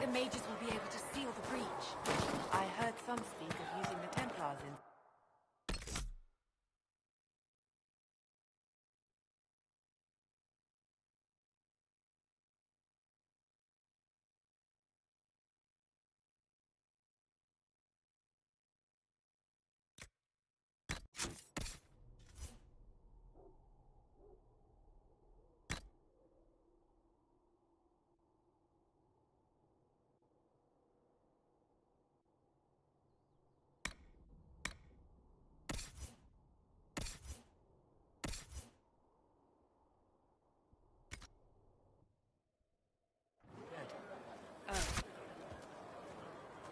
the mages will be able to seal the breach. I heard some speak of using the Templars in...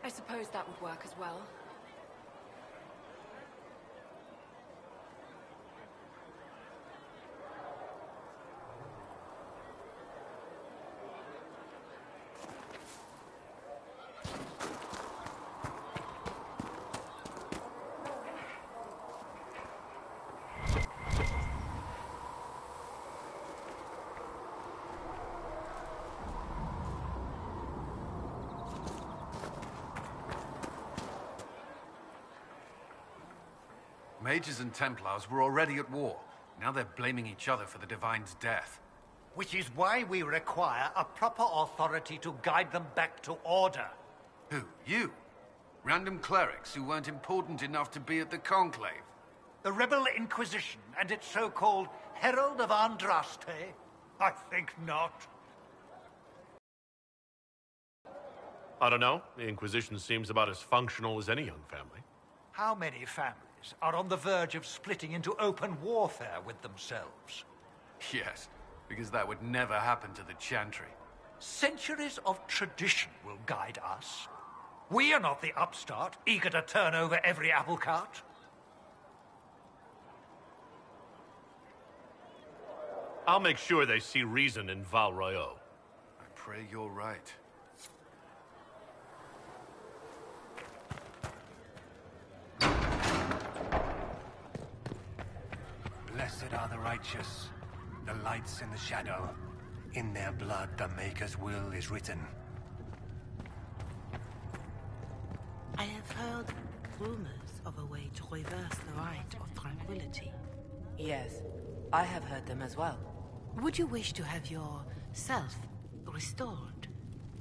I suppose that would work as well. Mages and Templars were already at war. Now they're blaming each other for the Divine's death. Which is why we require a proper authority to guide them back to order. Who? You? Random clerics who weren't important enough to be at the Conclave? The rebel Inquisition and its so-called Herald of Andraste? I think not. I don't know. The Inquisition seems about as functional as any young family. How many families are on the verge of splitting into open warfare with themselves? Yes, because that would never happen to the Chantry. Centuries of tradition will guide us. We are not the upstart, eager to turn over every apple cart. I'll make sure they see reason in Val Royeaux. I pray you're right. Blessed are the righteous, the lights in the shadow. In their blood the Maker's will is written. I have heard rumors of a way to reverse the right of tranquility. Yes, I have heard them as well. Would you wish to have your self restored?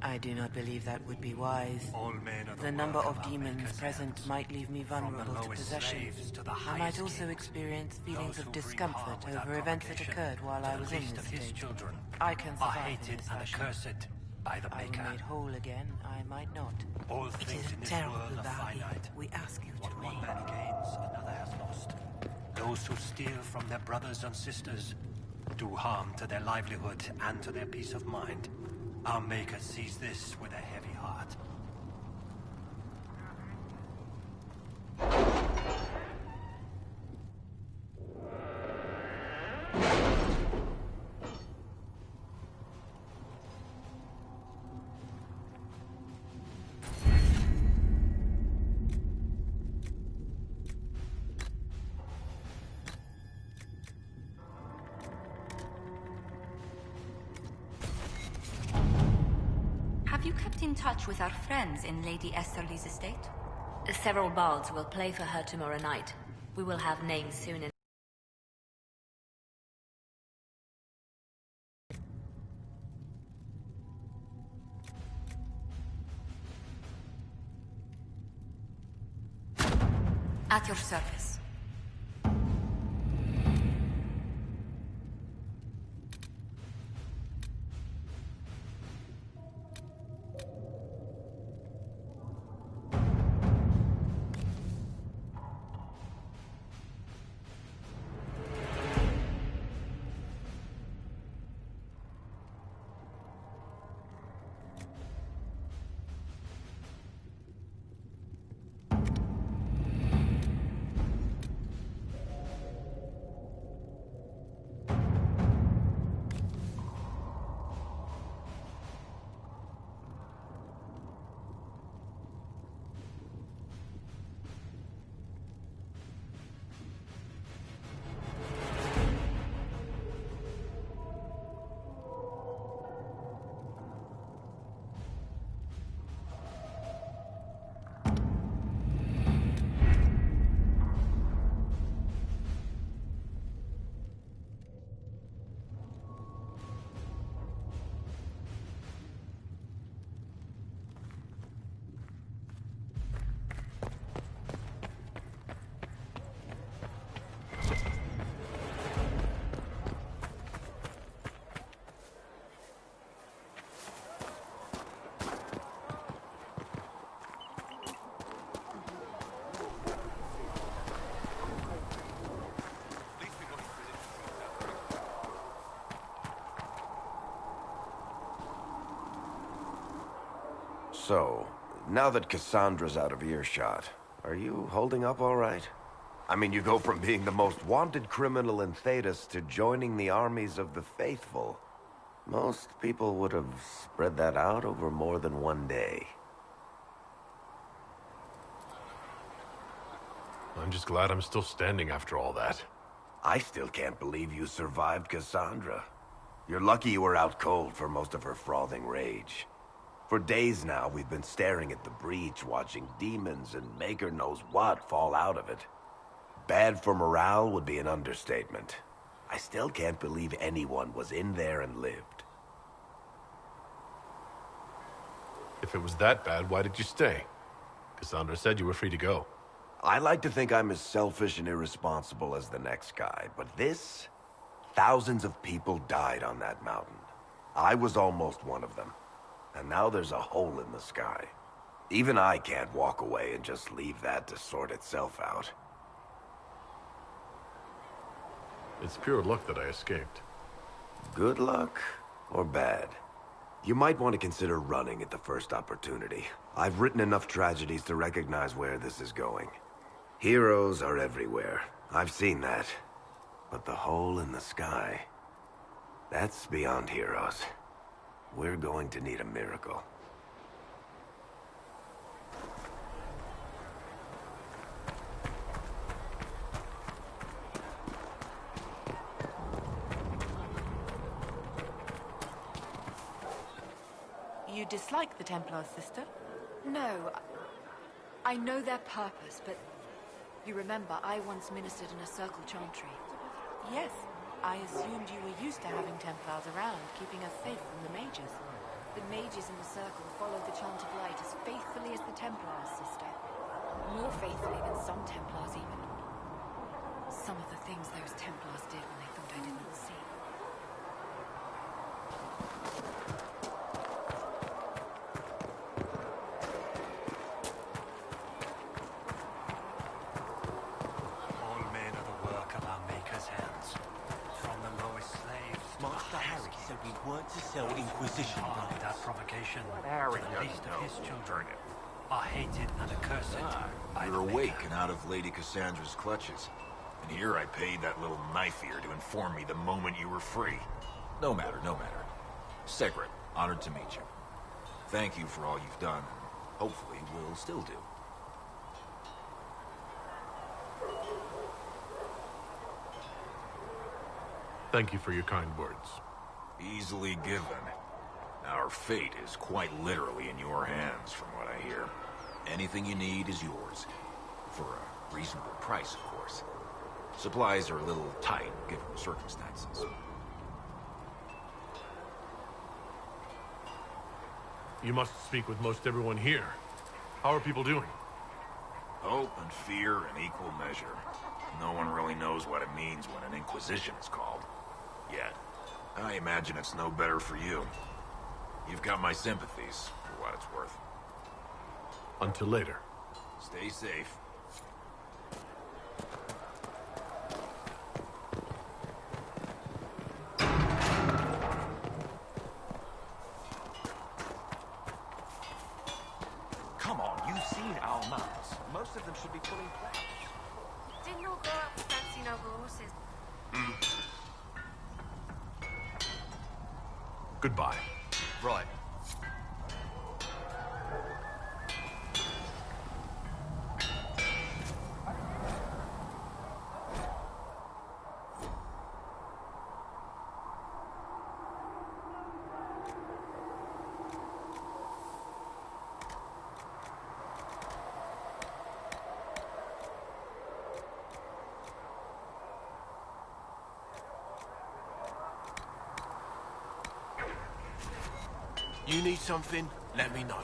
I do not believe that would be wise. All men of The number world of are demons Maker's present hands. might leave me From the vulnerable to lowest possession. slaves to the I might highest also king. experience feelings Those of who bring discomfort harm without over events that provocation occurred while to I the was in least this of his state. children I can are survive in hated this and fashion. accursed by the I Maker. made whole again, I might not. All It things is in a this terrible world are value finite. we ask you What to one make. man gains, another has lost. Those who steal from their brothers and sisters do harm to their livelihood and to their peace of mind. Our Maker sees this with a heavy heart. Have you kept in touch with our friends in Lady Esterly's estate? Several bards will play for her tomorrow night. We will have names soon. At your service. So, now that Cassandra's out of earshot, are you holding up all right? I mean, you go from being the most wanted criminal in Thedas to joining the armies of the faithful. Most people would have spread that out over more than one day. I'm just glad I'm still standing after all that. I still can't believe you survived Cassandra. You're lucky you were out cold for most of her frothing rage. For days now, we've been staring at the breach, watching demons and maker knows what fall out of it. Bad for morale would be an understatement. I still can't believe anyone was in there and lived. If it was that bad, why did you stay? Cassandra said you were free to go. I like to think I'm as selfish and irresponsible as the next guy, but this... Thousands of people died on that mountain. I was almost one of them. And now there's a hole in the sky. Even I can't walk away and just leave that to sort itself out. It's pure luck that I escaped. Good luck or bad? You might want to consider running at the first opportunity. I've written enough tragedies to recognize where this is going. Heroes are everywhere. I've seen that. But the hole in the sky... that's beyond heroes. We're going to need a miracle. You dislike the Templars, sister? No, I know their purpose, but you remember I once ministered in a circle chantry. Yes. I assumed you were used to having Templars around, keeping us safe from the mages. The mages in the circle follow the chant of light as faithfully as the Templars, sister. More faithfully than some Templars, even. Some of the things those Templars did when they thought I didn't see. All men are the work of our Maker's hands. From the lowest slaves to Master the Harry highest said we weren't to sell Inquisition Hardly guns. that provocation. Harry The doesn't least know. of his children are hated and accursed by You're the awake Maker. and out of Lady Cassandra's clutches. And here I paid that little knife ear to inform me the moment you were free. No matter, no matter. Segret, honored to meet you. Thank you for all you've done, and hopefully will still do. Thank you for your kind words. Easily given. Our fate is quite literally in your hands, from what I hear. Anything you need is yours. For a reasonable price, of course. Supplies are a little tight, given the circumstances. You must speak with most everyone here. How are people doing? Hope and fear in equal measure. No one really knows what it means when an Inquisition is called. Yet. I imagine it's no better for you. You've got my sympathies, for what it's worth. Until later. Stay safe. Come on, you've seen our mounts. Most of them should be pulling plows. Didn't all grow up with fancy noble horses. Goodbye. Right. You need something? Let me know.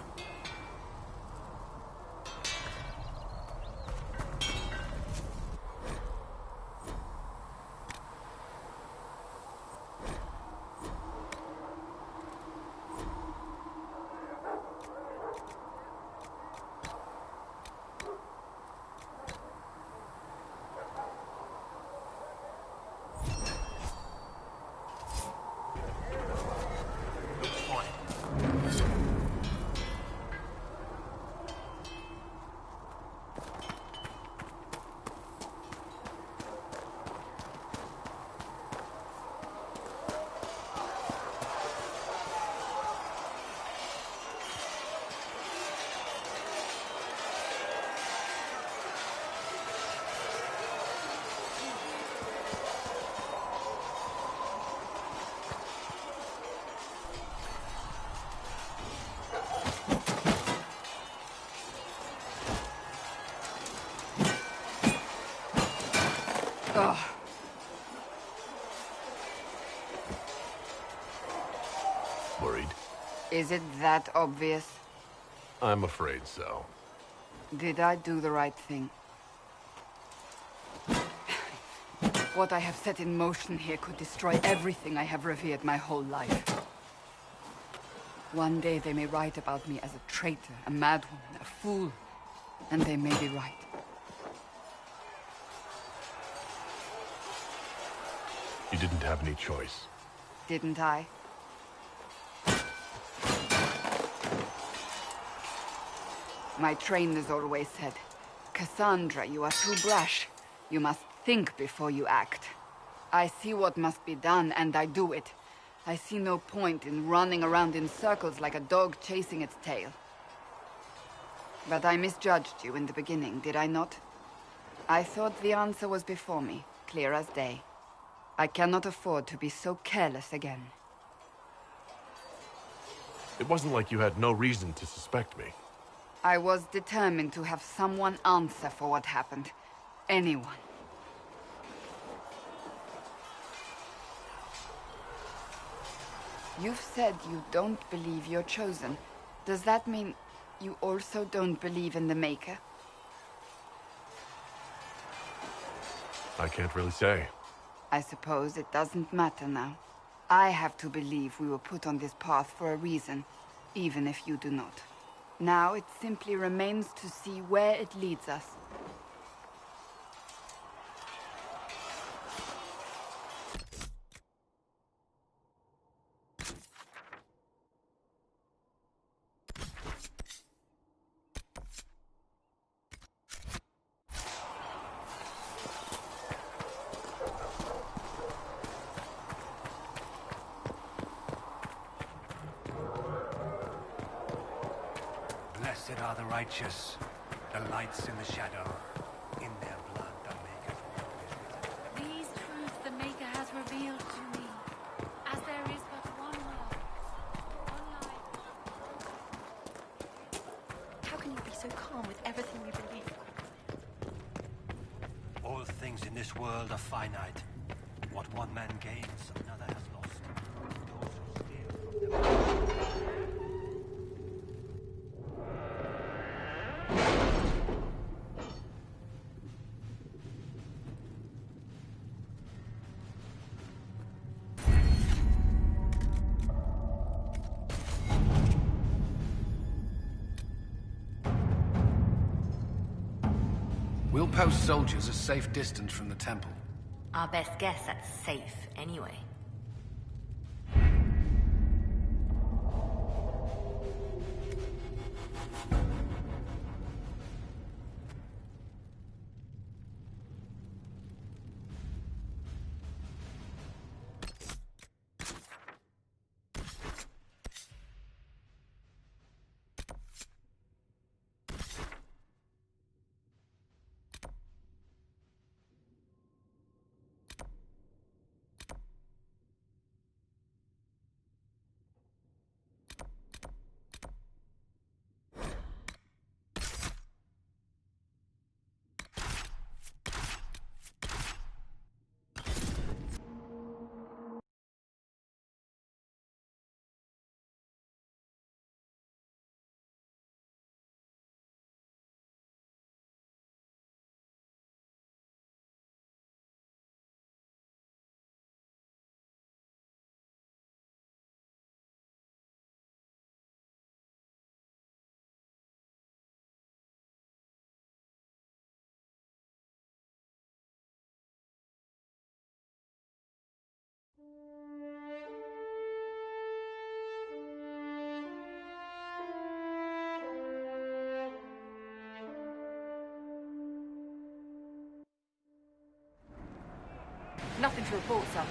Worried? Is it that obvious? I'm afraid so. Did I do the right thing? What I have set in motion here could destroy everything I have revered my whole life. One day they may write about me as a traitor, a madwoman, a fool, and they may be right. You didn't have any choice. Didn't I? My trainers always said, Cassandra, you are too brash. You must think before you act. I see what must be done, and I do it. I see no point in running around in circles like a dog chasing its tail. But I misjudged you in the beginning, did I not? I thought the answer was before me, clear as day. I cannot afford to be so careless again. It wasn't like you had no reason to suspect me. I was determined to have someone answer for what happened. Anyone. You've said you don't believe you're chosen. Does that mean you also don't believe in the Maker? I can't really say. I suppose it doesn't matter now. I have to believe we were put on this path for a reason, even if you do not. Now it simply remains to see where it leads us. Blessed are the righteous, the lights in the shadow. In their blood the Maker forever is written. These truths the Maker has revealed to me, as there is but one world, one life. How can you be so calm with everything we believe? All things in this world are finite. What one man gains, another has lost. Those who steal from them. We'll post soldiers a safe distance from the temple. Our best guess at safe, anyway. Nothing to report, sir.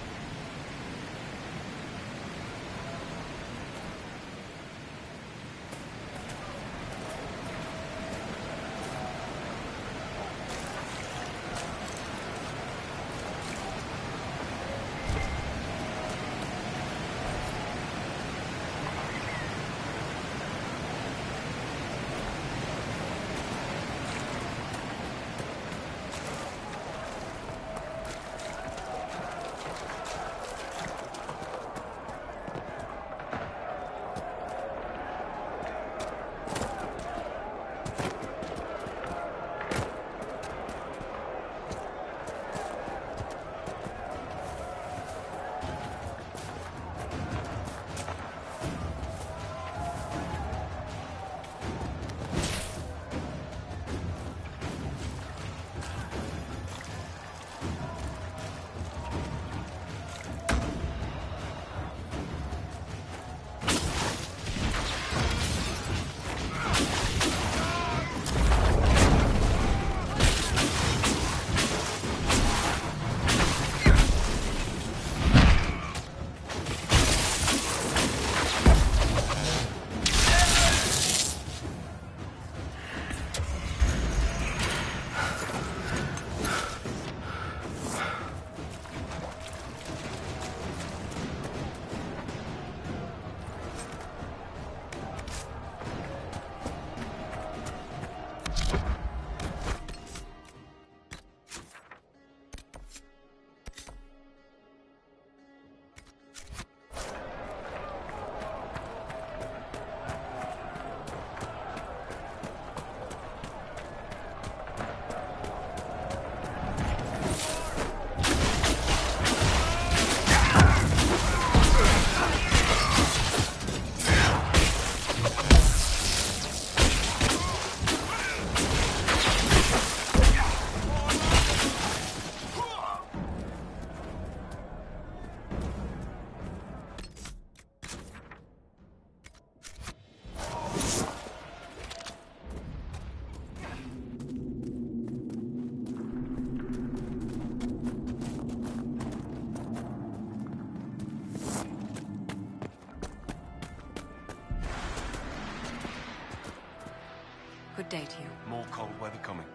Good day to you. More cold weather coming.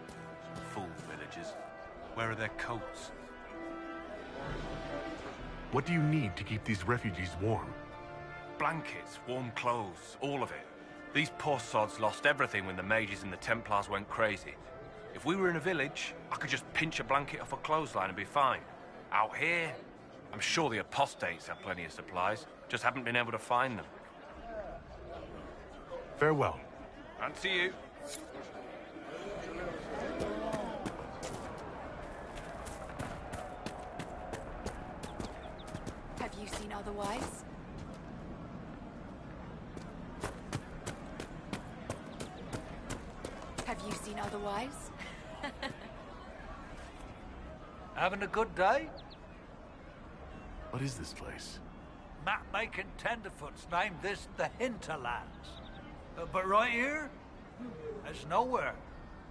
Some fool villagers. Where are their coats? What do you need to keep these refugees warm? Blankets, warm clothes, all of it. These poor sods lost everything when the mages and the Templars went crazy. If we were in a village, I could just pinch a blanket off a clothesline and be fine. Out here, I'm sure the apostates have plenty of supplies, just haven't been able to find them. Farewell. And to you. Have you seen otherwise? Have you seen otherwise? Having a good day? What is this place? Map-making tenderfoots named this the Hinterlands. But right here, there's nowhere.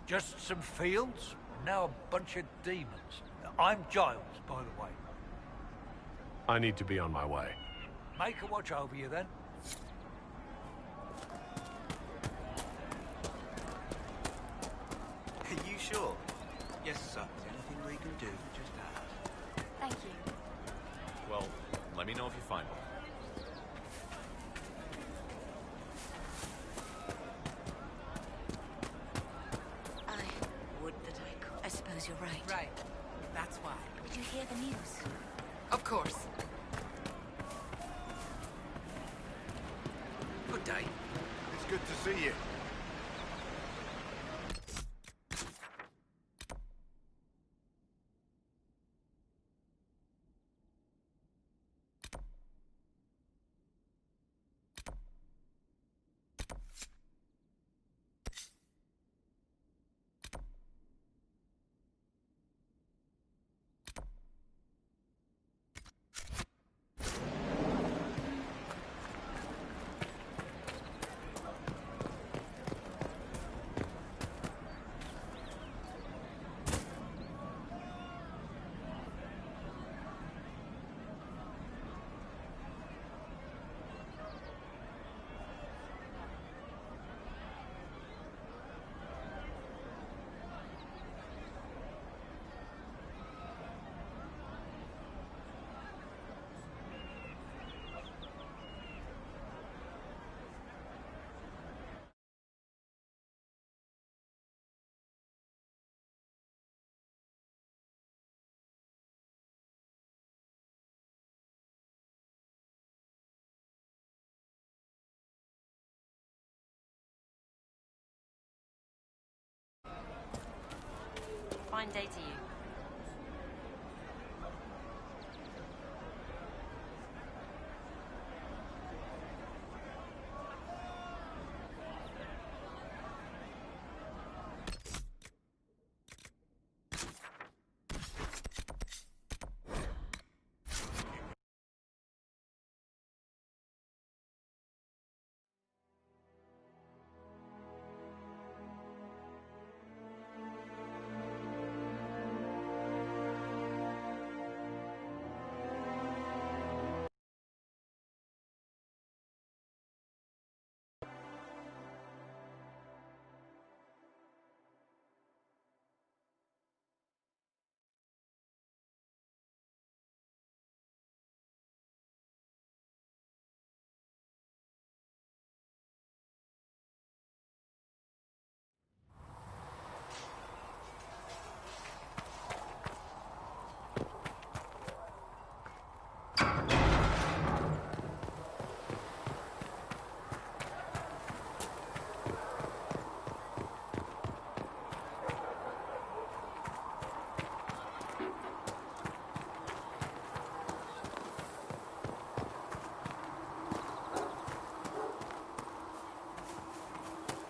Just some fields, and now a bunch of demons. I'm Giles, by the way. I need to be on my way. Make a watch over you, then. Are you sure? Yes, sir. Anything we can do, just ask. Thank you. Well, let me know if you find one. I would that I could. I suppose you're right. Right. That's why. Did you hear the news? Of course. Good day. It's good to see you. Fine day to you.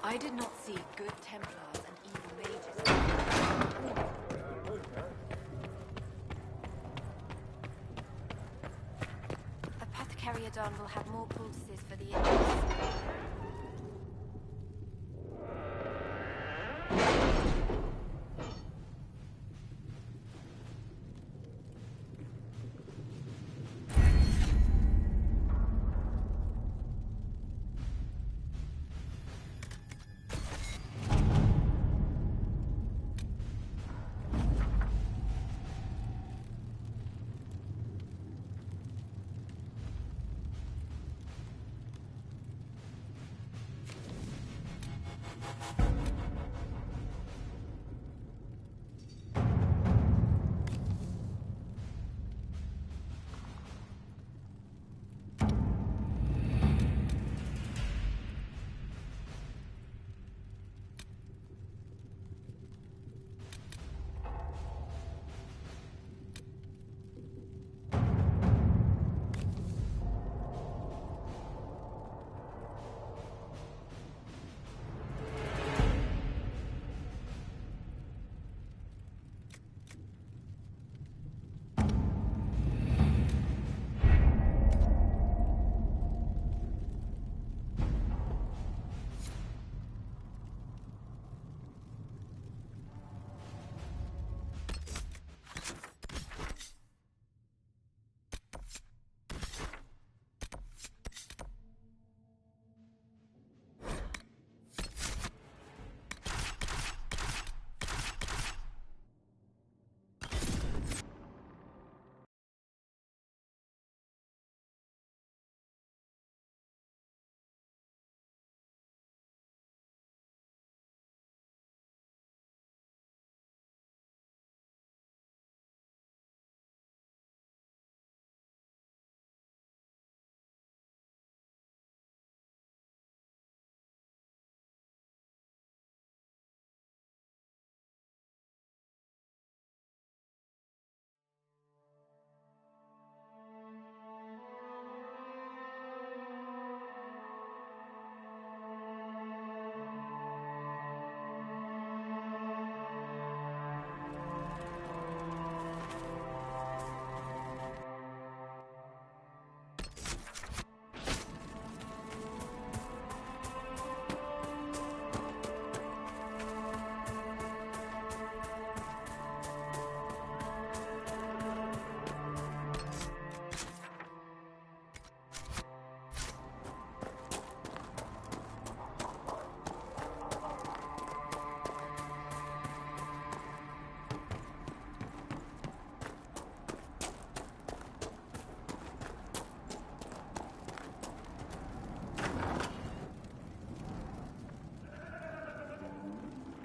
I did not see good Templars and evil mages. Apothecary Adon will have more poultices for the injuries.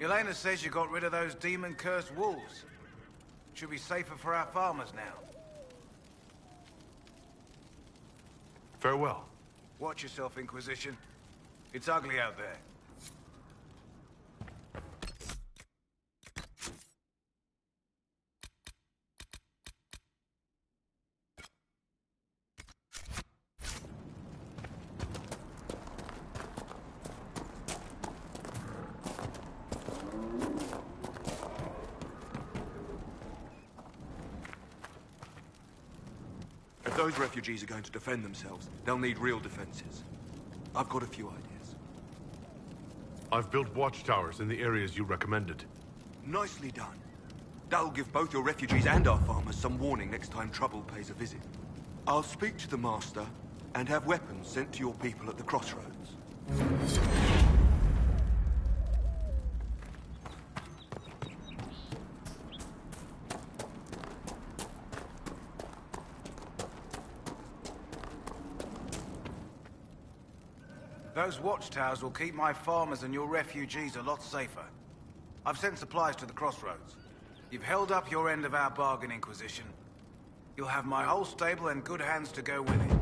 Elena says you got rid of those demon-cursed wolves. Should be safer for our farmers now. Farewell. Watch yourself, Inquisition. It's ugly out there. If those refugees are going to defend themselves, they'll need real defenses. I've got a few ideas. I've built watchtowers in the areas you recommended. Nicely done. That'll give both your refugees and our farmers some warning next time trouble pays a visit. I'll speak to the Master and have weapons sent to your people at the crossroads. Those watchtowers will keep my farmers and your refugees a lot safer. I've sent supplies to the crossroads. You've held up your end of our bargain, Inquisition. You'll have my whole stable and good hands to go with it.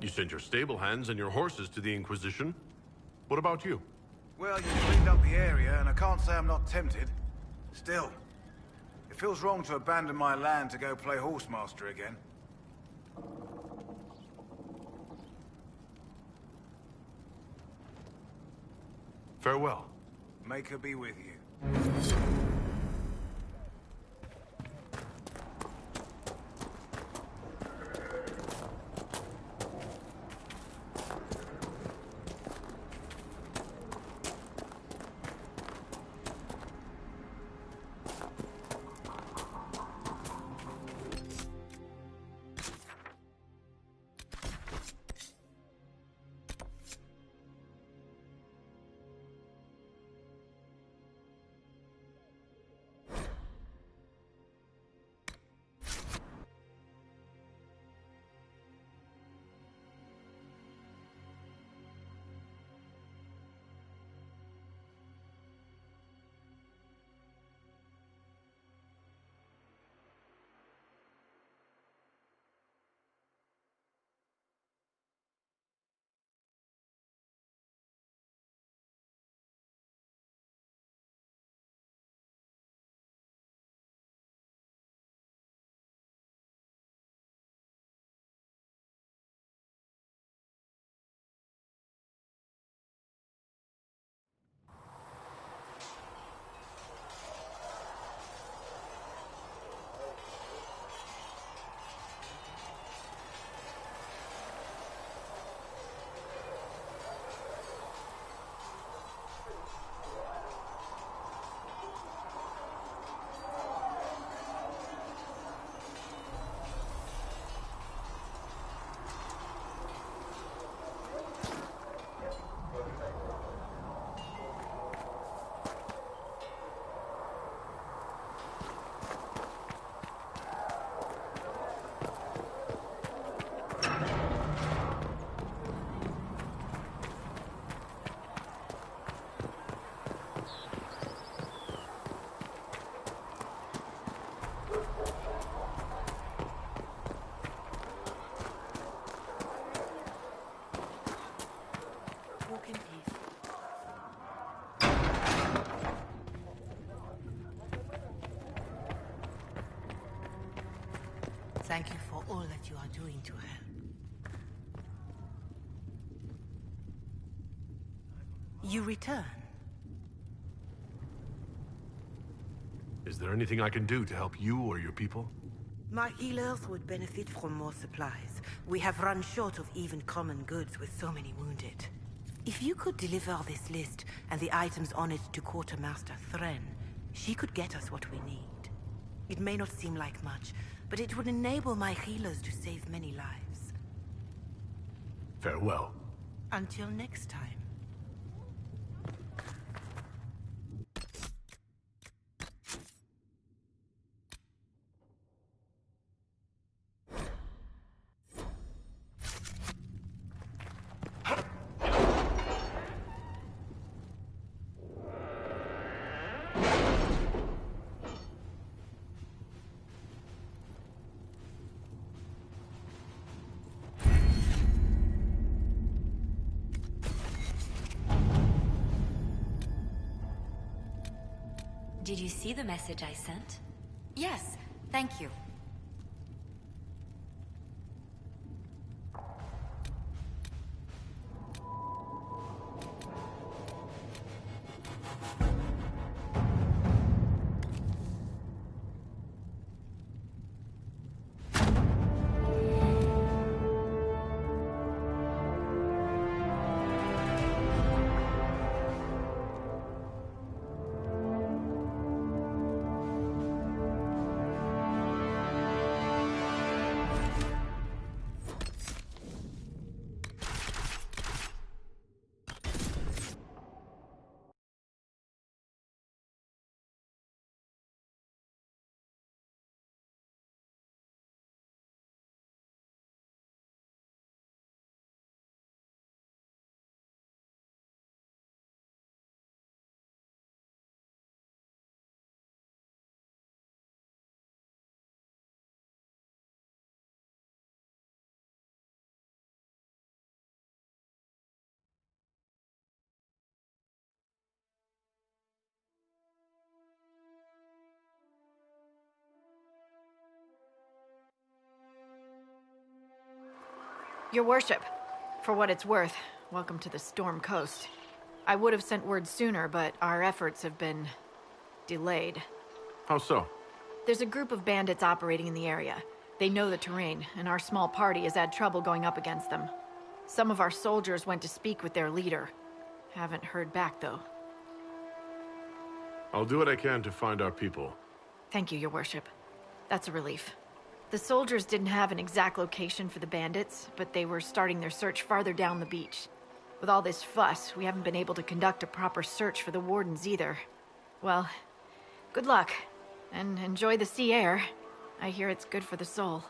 You sent your stable hands and your horses to the Inquisition. What about you? Well, you cleaned up the area, and I can't say I'm not tempted. Still, it feels wrong to abandon my land to go play horsemaster again. Farewell. Make her be with you. all that you are doing to help. You return. Is there anything I can do to help you or your people? My healers would benefit from more supplies. We have run short of even common goods with so many wounded. If you could deliver this list and the items on it to Quartermaster Thren, she could get us what we need. It may not seem like much, but it would enable my healers to save many lives. Farewell. Until next time. Did you see the message I sent? Yes, thank you. Your worship, for what it's worth, welcome to the Storm Coast. I would have sent word sooner, but our efforts have been delayed. How so? There's a group of bandits operating in the area. They know the terrain, and our small party has had trouble going up against them. Some of our soldiers went to speak with their leader. Haven't heard back, though. I'll do what I can to find our people. Thank you, Your Worship. That's a relief. The soldiers didn't have an exact location for the bandits, but they were starting their search farther down the beach. With all this fuss, we haven't been able to conduct a proper search for the wardens either. Well, good luck, and enjoy the sea air. I hear it's good for the soul.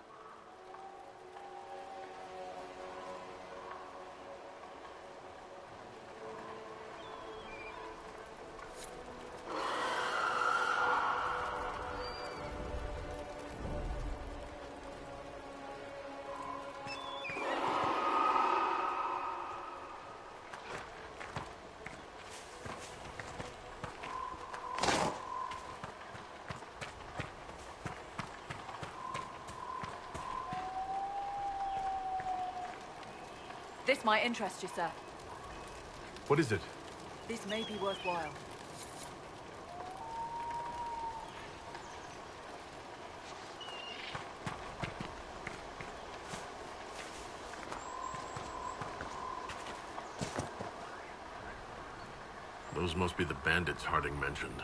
This might interest you, sir. What is it? This may be worthwhile. Those must be the bandits Harding mentioned.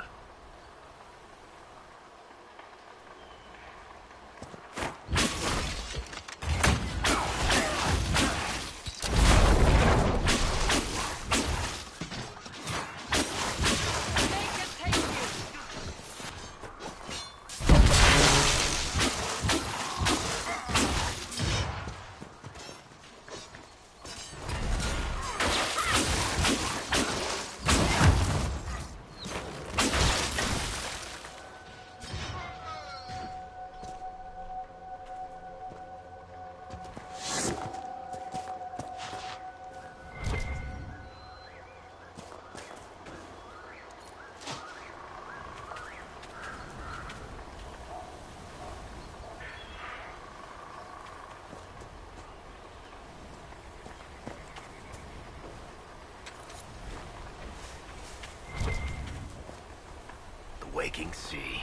stinking sea.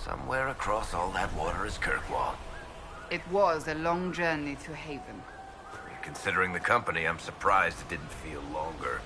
Somewhere across all that water is Kirkwall. It was a long journey to Haven. Considering the company, I'm surprised it didn't feel longer.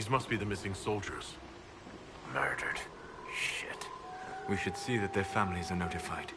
These must be the missing soldiers. Murdered. Shit. We should see that their families are notified.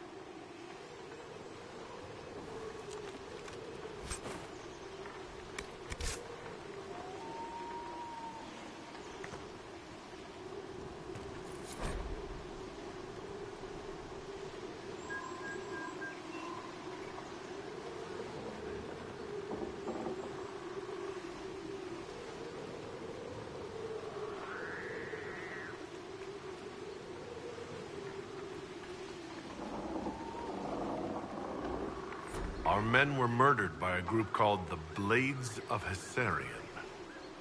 Our men were murdered by a group called the Blades of Hessarian.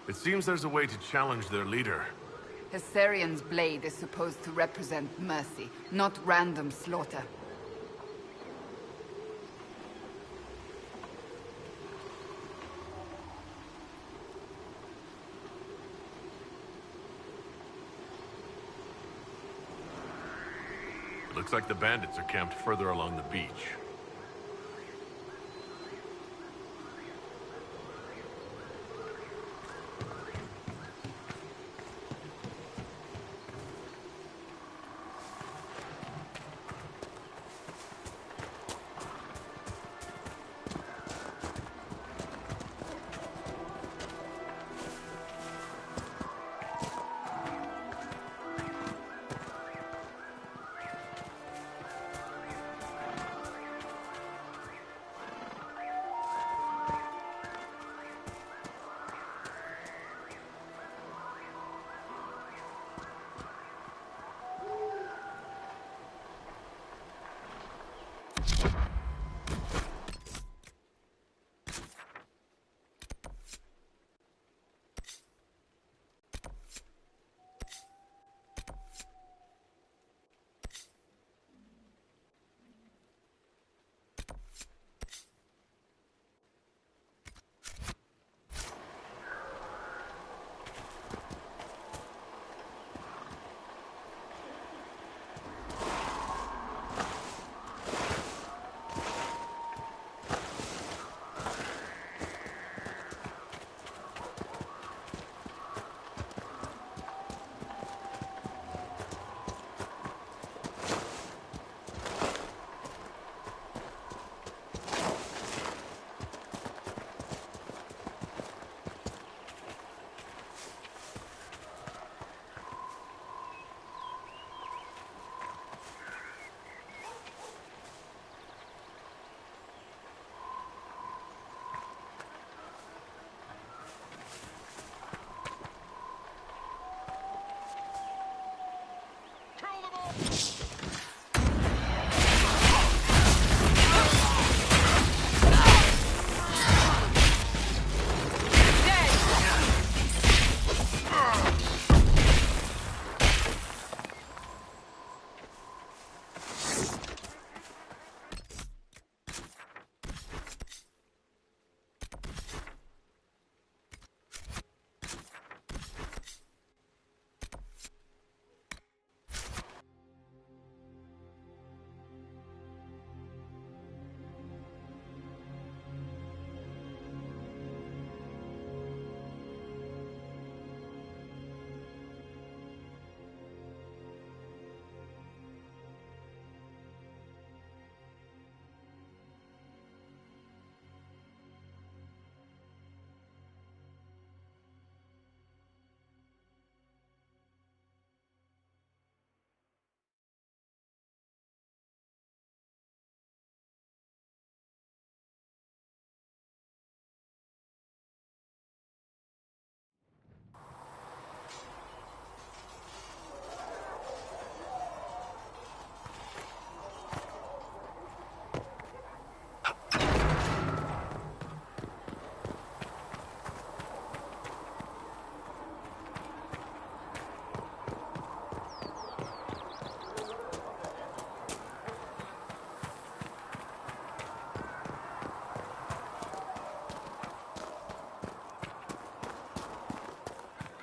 It seems there's a way to challenge their leader. Hessarian's blade is supposed to represent mercy, not random slaughter. Looks like the bandits are camped further along the beach.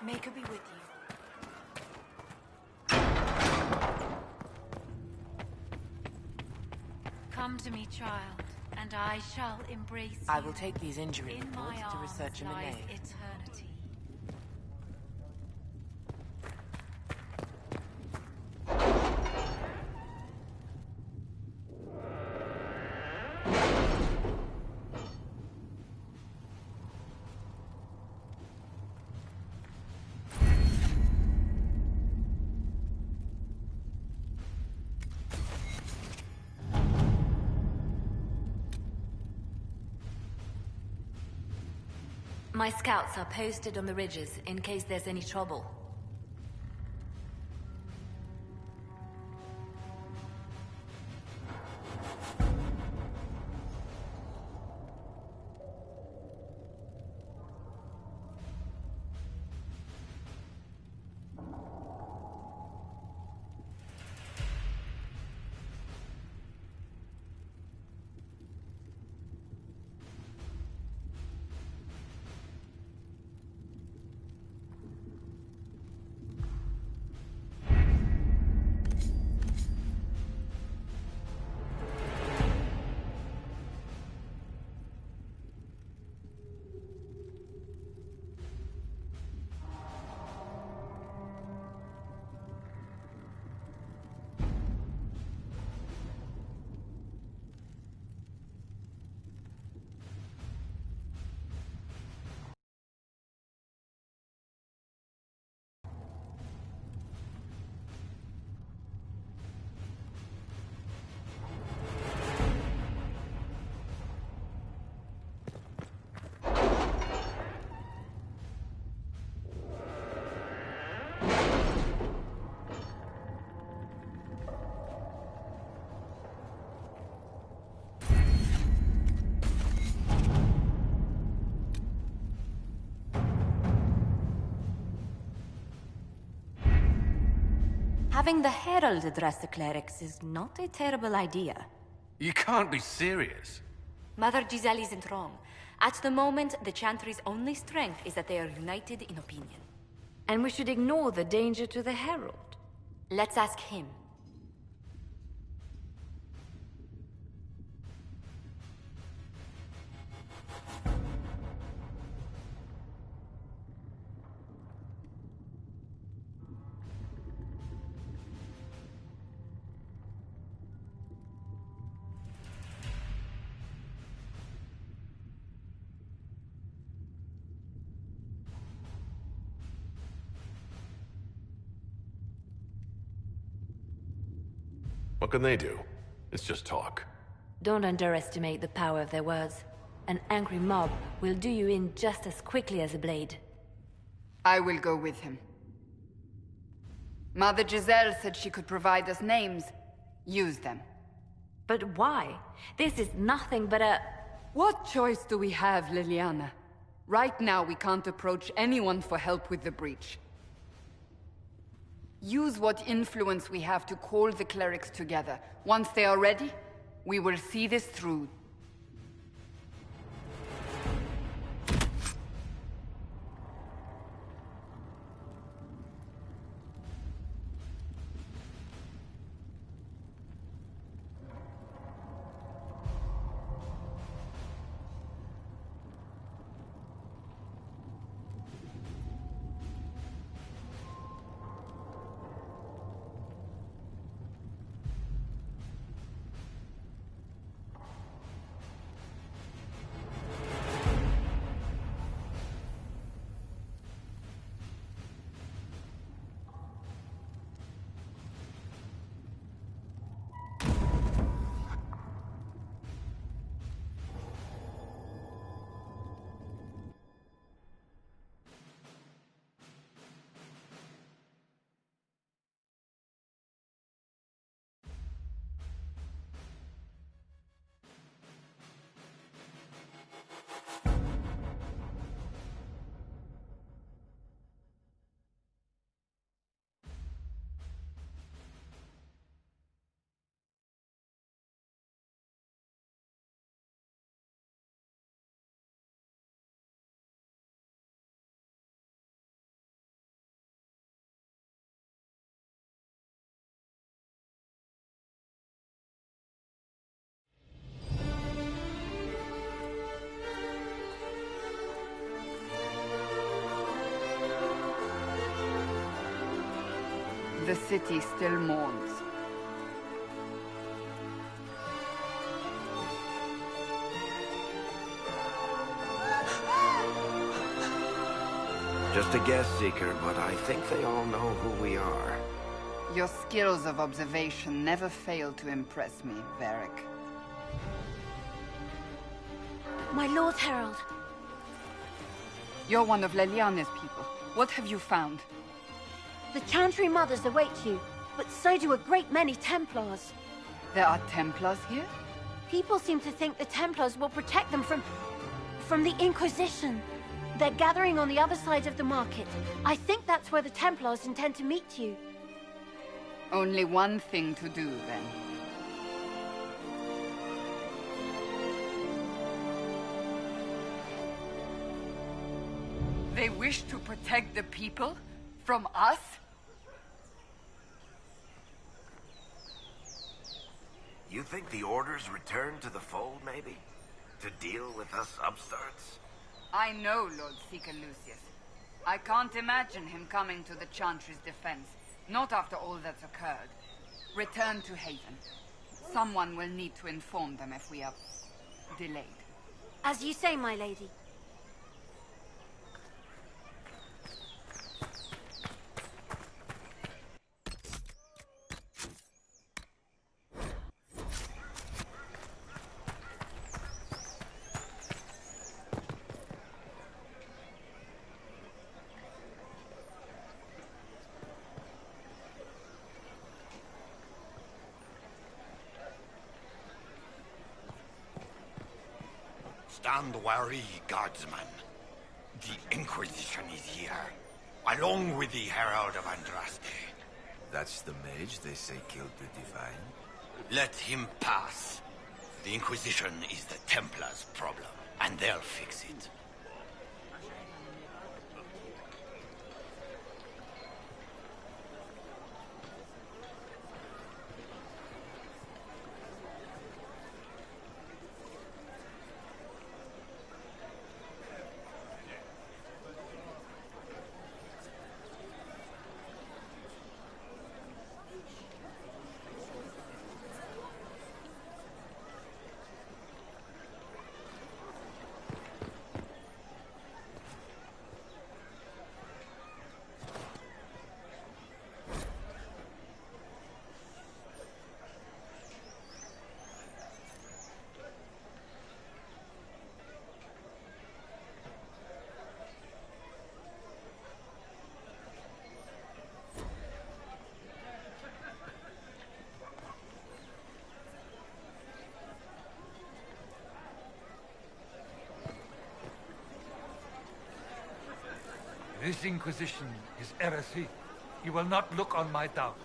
Maker be with you. Come to me, child, and I shall embrace you. I will take these injury In reports my to research in the arms lies nave. eternity. My scouts are posted on the ridges in case there's any trouble. Having the Herald address the clerics is not a terrible idea. You can't be serious. Mother Giselle isn't wrong. At the moment, the Chantry's only strength is that they are united in opinion. And we should ignore the danger to the Herald. Let's ask him. What can they do? It's just talk. Don't underestimate the power of their words. An angry mob will do you in just as quickly as a blade. I will go with him. Mother Giselle said she could provide us names. Use them. But why? This is nothing but a... What choice do we have, Liliana? Right now, we can't approach anyone for help with the breach. Use what influence we have to call the clerics together. Once they are ready, we will see this through. The city still mourns. Just a guess, Seeker, but I think they all know who we are. Your skills of observation never fail to impress me, Varric. My Lord Herald. You're one of Leliane's people. What have you found? The Chantry Mothers await you, but so do a great many Templars. There are Templars here? People seem to think the Templars will protect them from the Inquisition. They're gathering on the other side of the market. I think that's where the Templars intend to meet you. Only one thing to do, then. They wish to protect the people? From us? You think the Order's returned to the fold, maybe? To deal with us upstarts? I know Lord Seeker Lucius. I can't imagine him coming to the Chantry's defense. Not after all that's occurred. Return to Haven. Someone will need to inform them if we are delayed. As you say, my lady. Stand wary, guardsman. The Inquisition is here, along with the Herald of Andraste. That's the mage they say killed the Divine? Let him pass. The Inquisition is the Templars' problem, and they'll fix it. This Inquisition is heresy. You will not look on my doubt.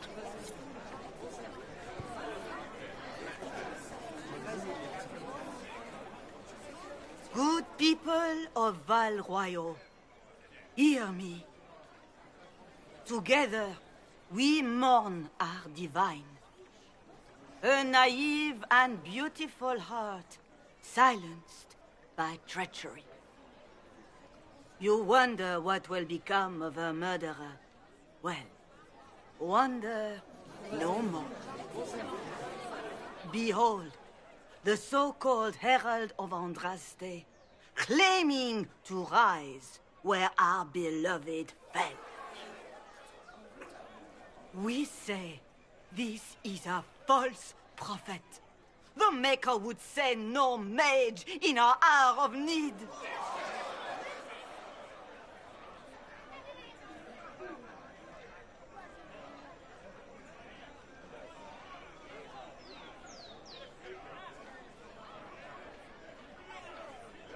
Good people of Val Royal, hear me. Together, we mourn our divine. A naive and beautiful heart, silenced by treachery. You wonder what will become of a murderer. Well, wonder no more. Behold, the so-called Herald of Andraste, claiming to rise where our beloved fell. We say this is a false prophet. The Maker would send no mage in our hour of need.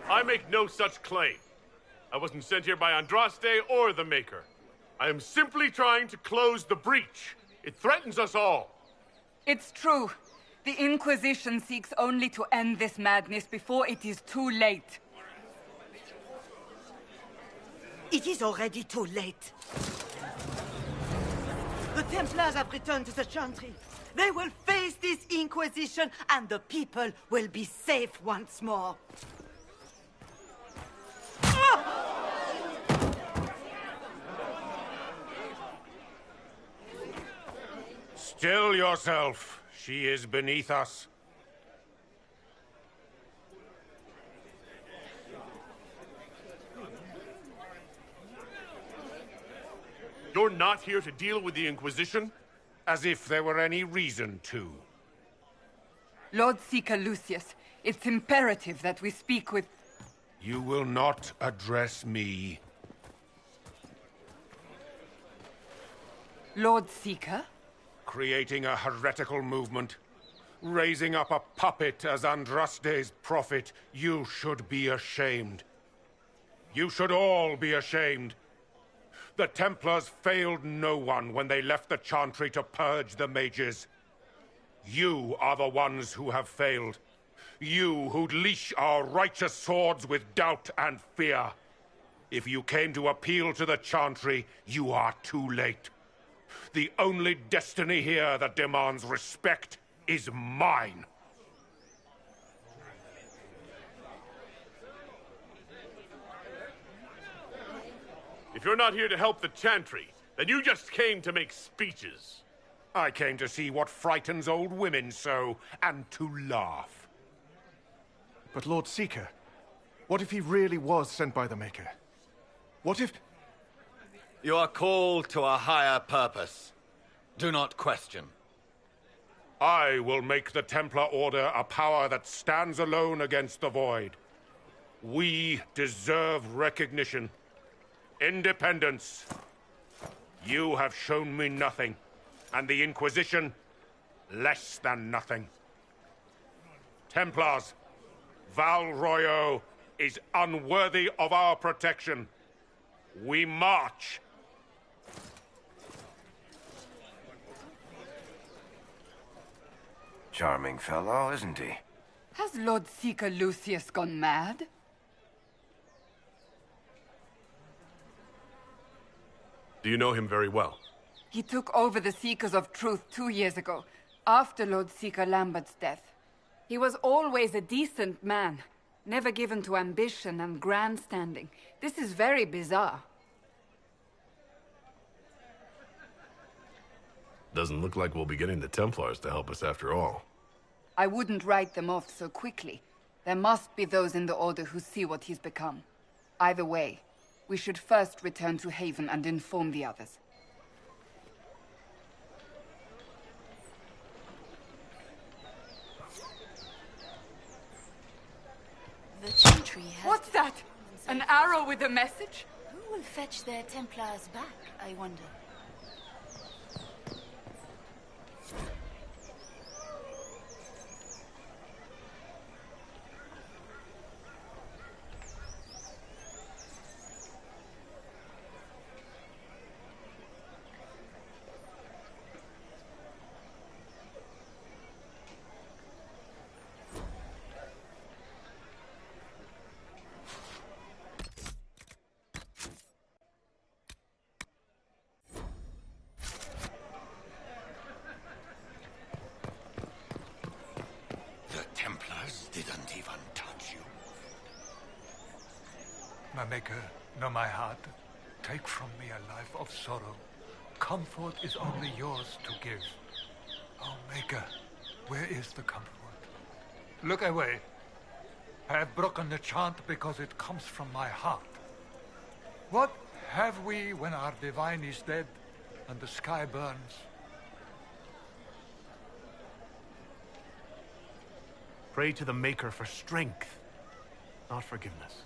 I make no such claim. I wasn't sent here by Andraste or the Maker. I am simply trying to close the breach. It threatens us all. It's true. The Inquisition seeks only to end this madness before it is too late. It is already too late. The Templars have returned to the Chantry. They will face this Inquisition, and the people will be safe once more. Still yourself. She is beneath us. You're not here to deal with the Inquisition? As if there were any reason to. Lord Seeker Lucius, it's imperative that we speak with... You will not address me. Lord Seeker? Creating a heretical movement. Raising up a puppet as Andraste's prophet. You should be ashamed. You should all be ashamed. The Templars failed no one when they left the Chantry to purge the mages. You are the ones who have failed. You who'd leash our righteous swords with doubt and fear. If you came to appeal to the Chantry, you are too late. The only destiny here that demands respect is mine. If you're not here to help the Chantry, then you just came to make speeches. I came to see what frightens old women so, and to laugh. But Lord Seeker, what if he really was sent by the Maker? What if... You are called to a higher purpose. Do not question. I will make the Templar Order a power that stands alone against the Void. We deserve recognition. Independence. You have shown me nothing, and the Inquisition, less than nothing. Templars, Val Royo is unworthy of our protection. We march. Charming fellow, isn't he? Has Lord Seeker Lucius gone mad? Do you know him very well? He took over the Seekers of Truth 2 years ago, after Lord Seeker Lambert's death. He was always a decent man, never given to ambition and grandstanding. This is very bizarre. Doesn't look like we'll be getting the Templars to help us after all. I wouldn't write them off so quickly. There must be those in the Order who see what he's become. Either way, we should first return to Haven and inform the others. The Chantry has... What's that? An arrow with a message? Who will fetch their Templars back, I wonder? Didn't even touch you. My Maker, know my heart. Take from me a life of sorrow. Comfort is only yours to give. Oh, Maker, where is the comfort? Look away. I have broken the chant because it comes from my heart. What have we when our divine is dead and the sky burns? Pray to the Maker for strength, not forgiveness.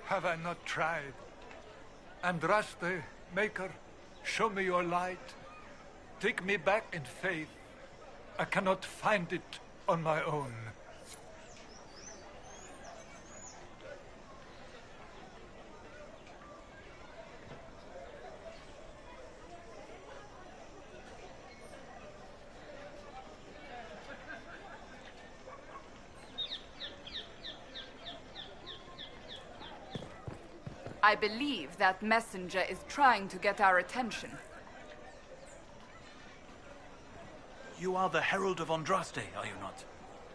Have I not tried? Andraste, Maker, show me your light. Take me back in faith. I cannot find it on my own. I believe that messenger is trying to get our attention. You are the Herald of Andraste, are you not?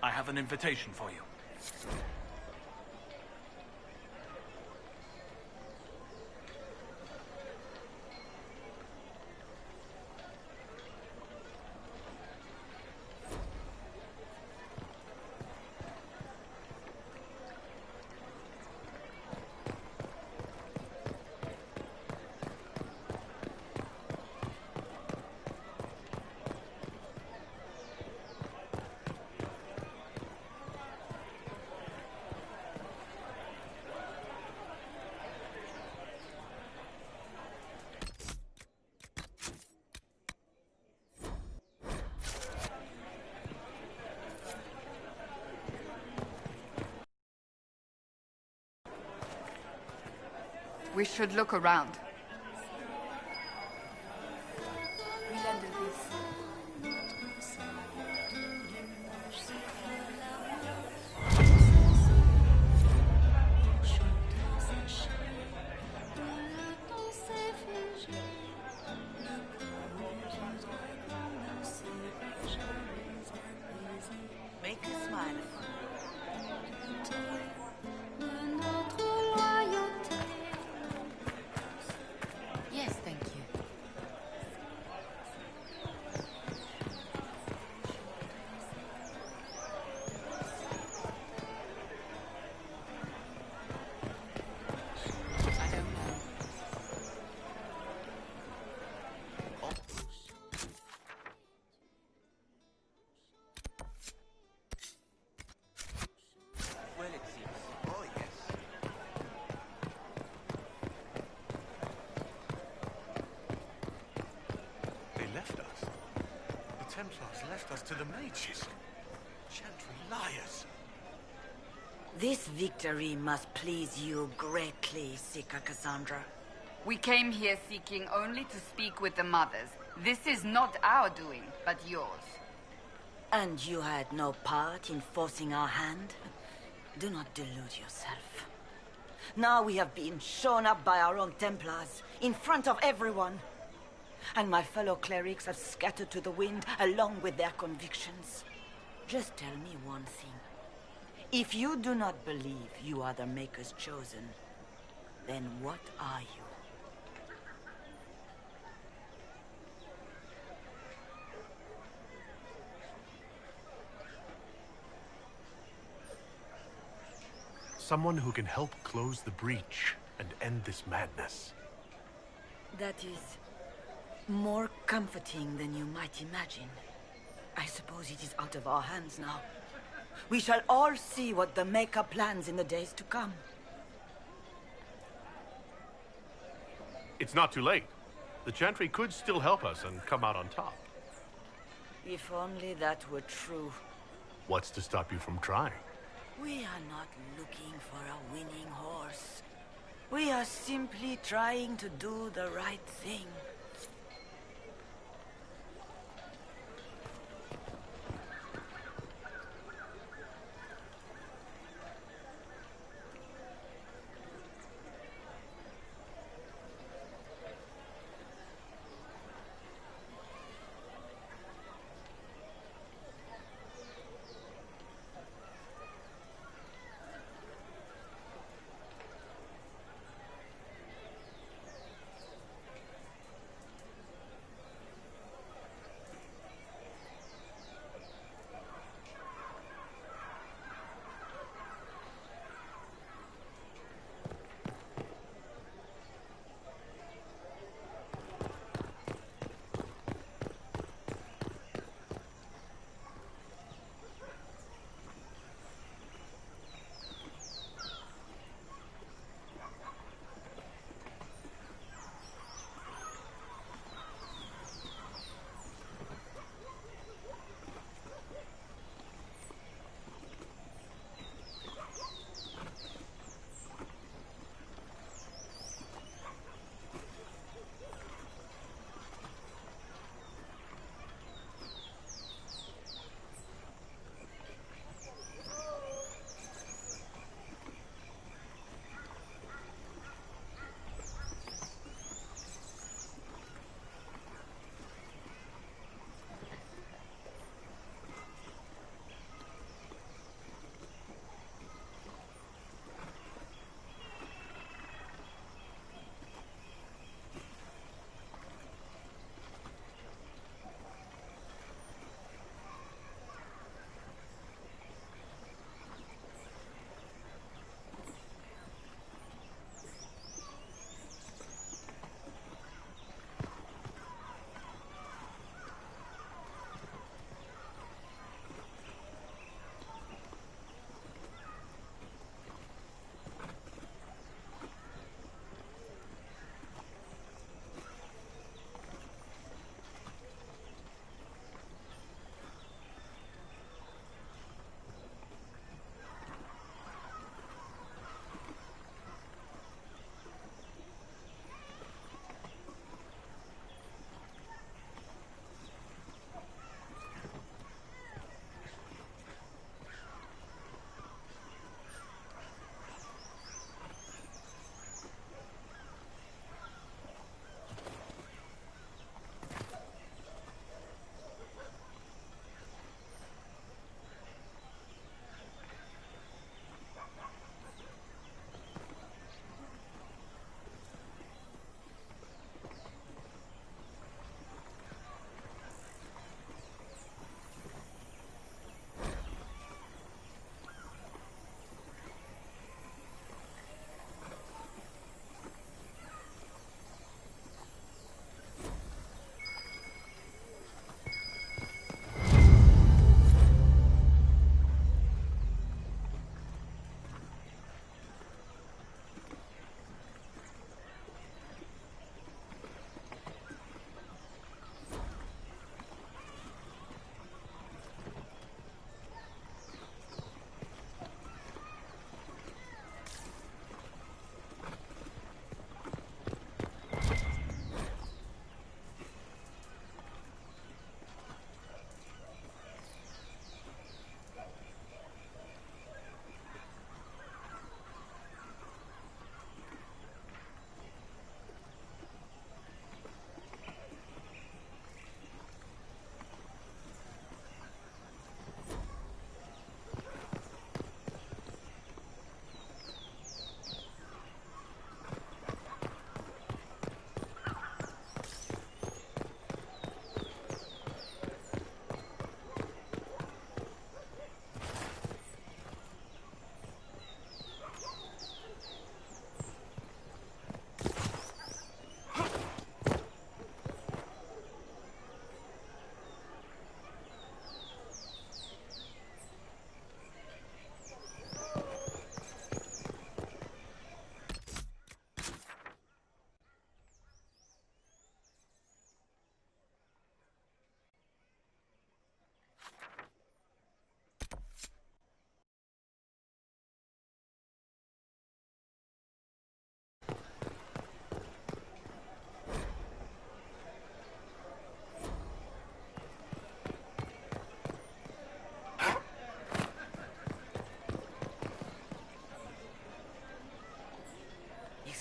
I have an invitation for you. We should look around. Make a smile. Yes, thank you. I don't know. Well, it seems. Oh, yes. They left us. The Templars left us to the mages. Chantry liars. This victory must please you greatly, Sika Cassandra. We came here seeking only to speak with the mothers. This is not our doing, but yours. And you had no part in forcing our hand? Do not delude yourself. Now we have been shown up by our own Templars, in front of everyone. And my fellow clerics have scattered to the wind along with their convictions. Just tell me one thing. If you do not believe you are the Maker's chosen, then what are you? Someone who can help close the breach and end this madness. That is more comforting than you might imagine. I suppose it is out of our hands now. We shall all see what the Maker plans in the days to come. It's not too late. The Chantry could still help us and come out on top. If only that were true. What's to stop you from trying? We are not looking for a winning horse. We are simply trying to do the right thing.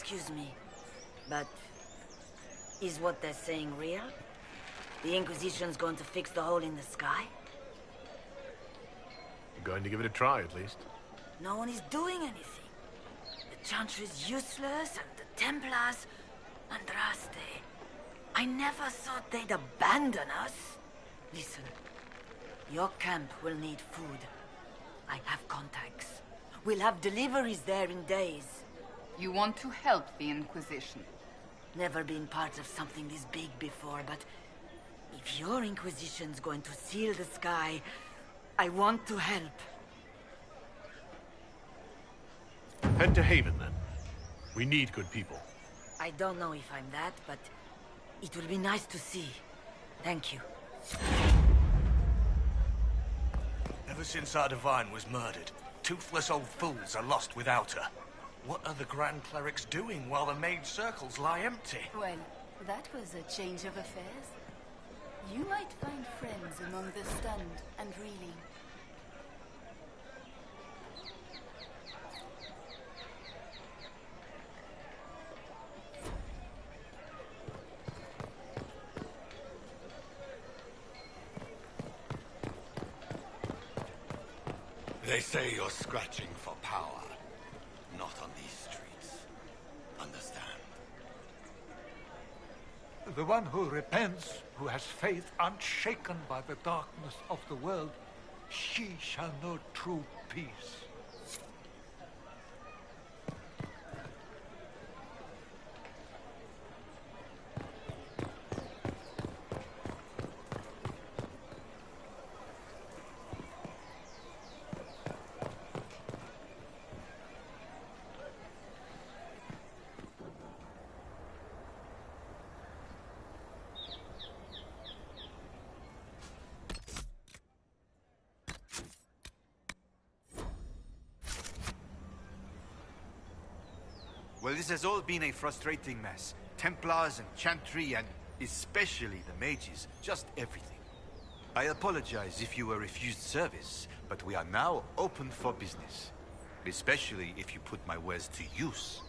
Excuse me, but is what they're saying real? The Inquisition's going to fix the hole in the sky? I'm going to give it a try, at least. No one is doing anything. The Chantry is useless, and the Templars... Andraste. I never thought they'd abandon us. Listen, your camp will need food. I have contacts. We'll have deliveries there in days. You want to help the Inquisition? Never been part of something this big before, but if your Inquisition's going to seal the sky, I want to help. Head to Haven, then. We need good people. I don't know if I'm that, but it will be nice to see. Thank you. Ever since our Divine was murdered, toothless old fools are lost without her. What are the Grand Clerics doing while the mage circles lie empty? Well, that was a change of affairs. You might find friends among the stunned and reeling. They say you're scratching for power. Not on these streets. Understand? The one who repents, who has faith unshaken by the darkness of the world, she shall know true peace. Well, this has all been a frustrating mess. Templars and Chantry and especially the mages, just everything. I apologize if you were refused service, but we are now open for business. Especially if you put my wares to use.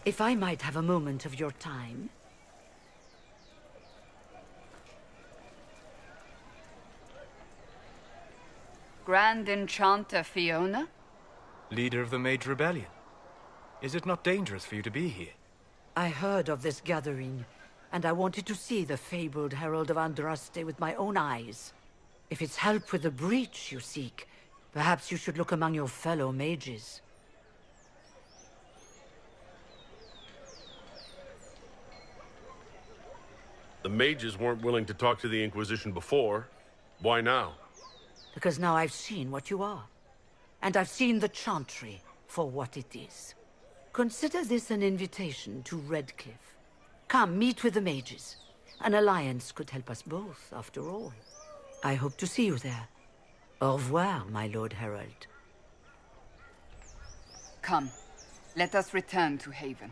If I might have a moment of your time. Grand Enchanter Fiona? Leader of the Mage Rebellion. Is it not dangerous for you to be here? I heard of this gathering, and I wanted to see the fabled Herald of Andraste with my own eyes. If it's help with the breach you seek, perhaps you should look among your fellow mages. The mages weren't willing to talk to the Inquisition before. Why now? Because now I've seen what you are. And I've seen the Chantry for what it is. Consider this an invitation to Redcliffe. Come, meet with the mages. An alliance could help us both, after all. I hope to see you there. Au revoir, my Lord Herald. Come, let us return to Haven.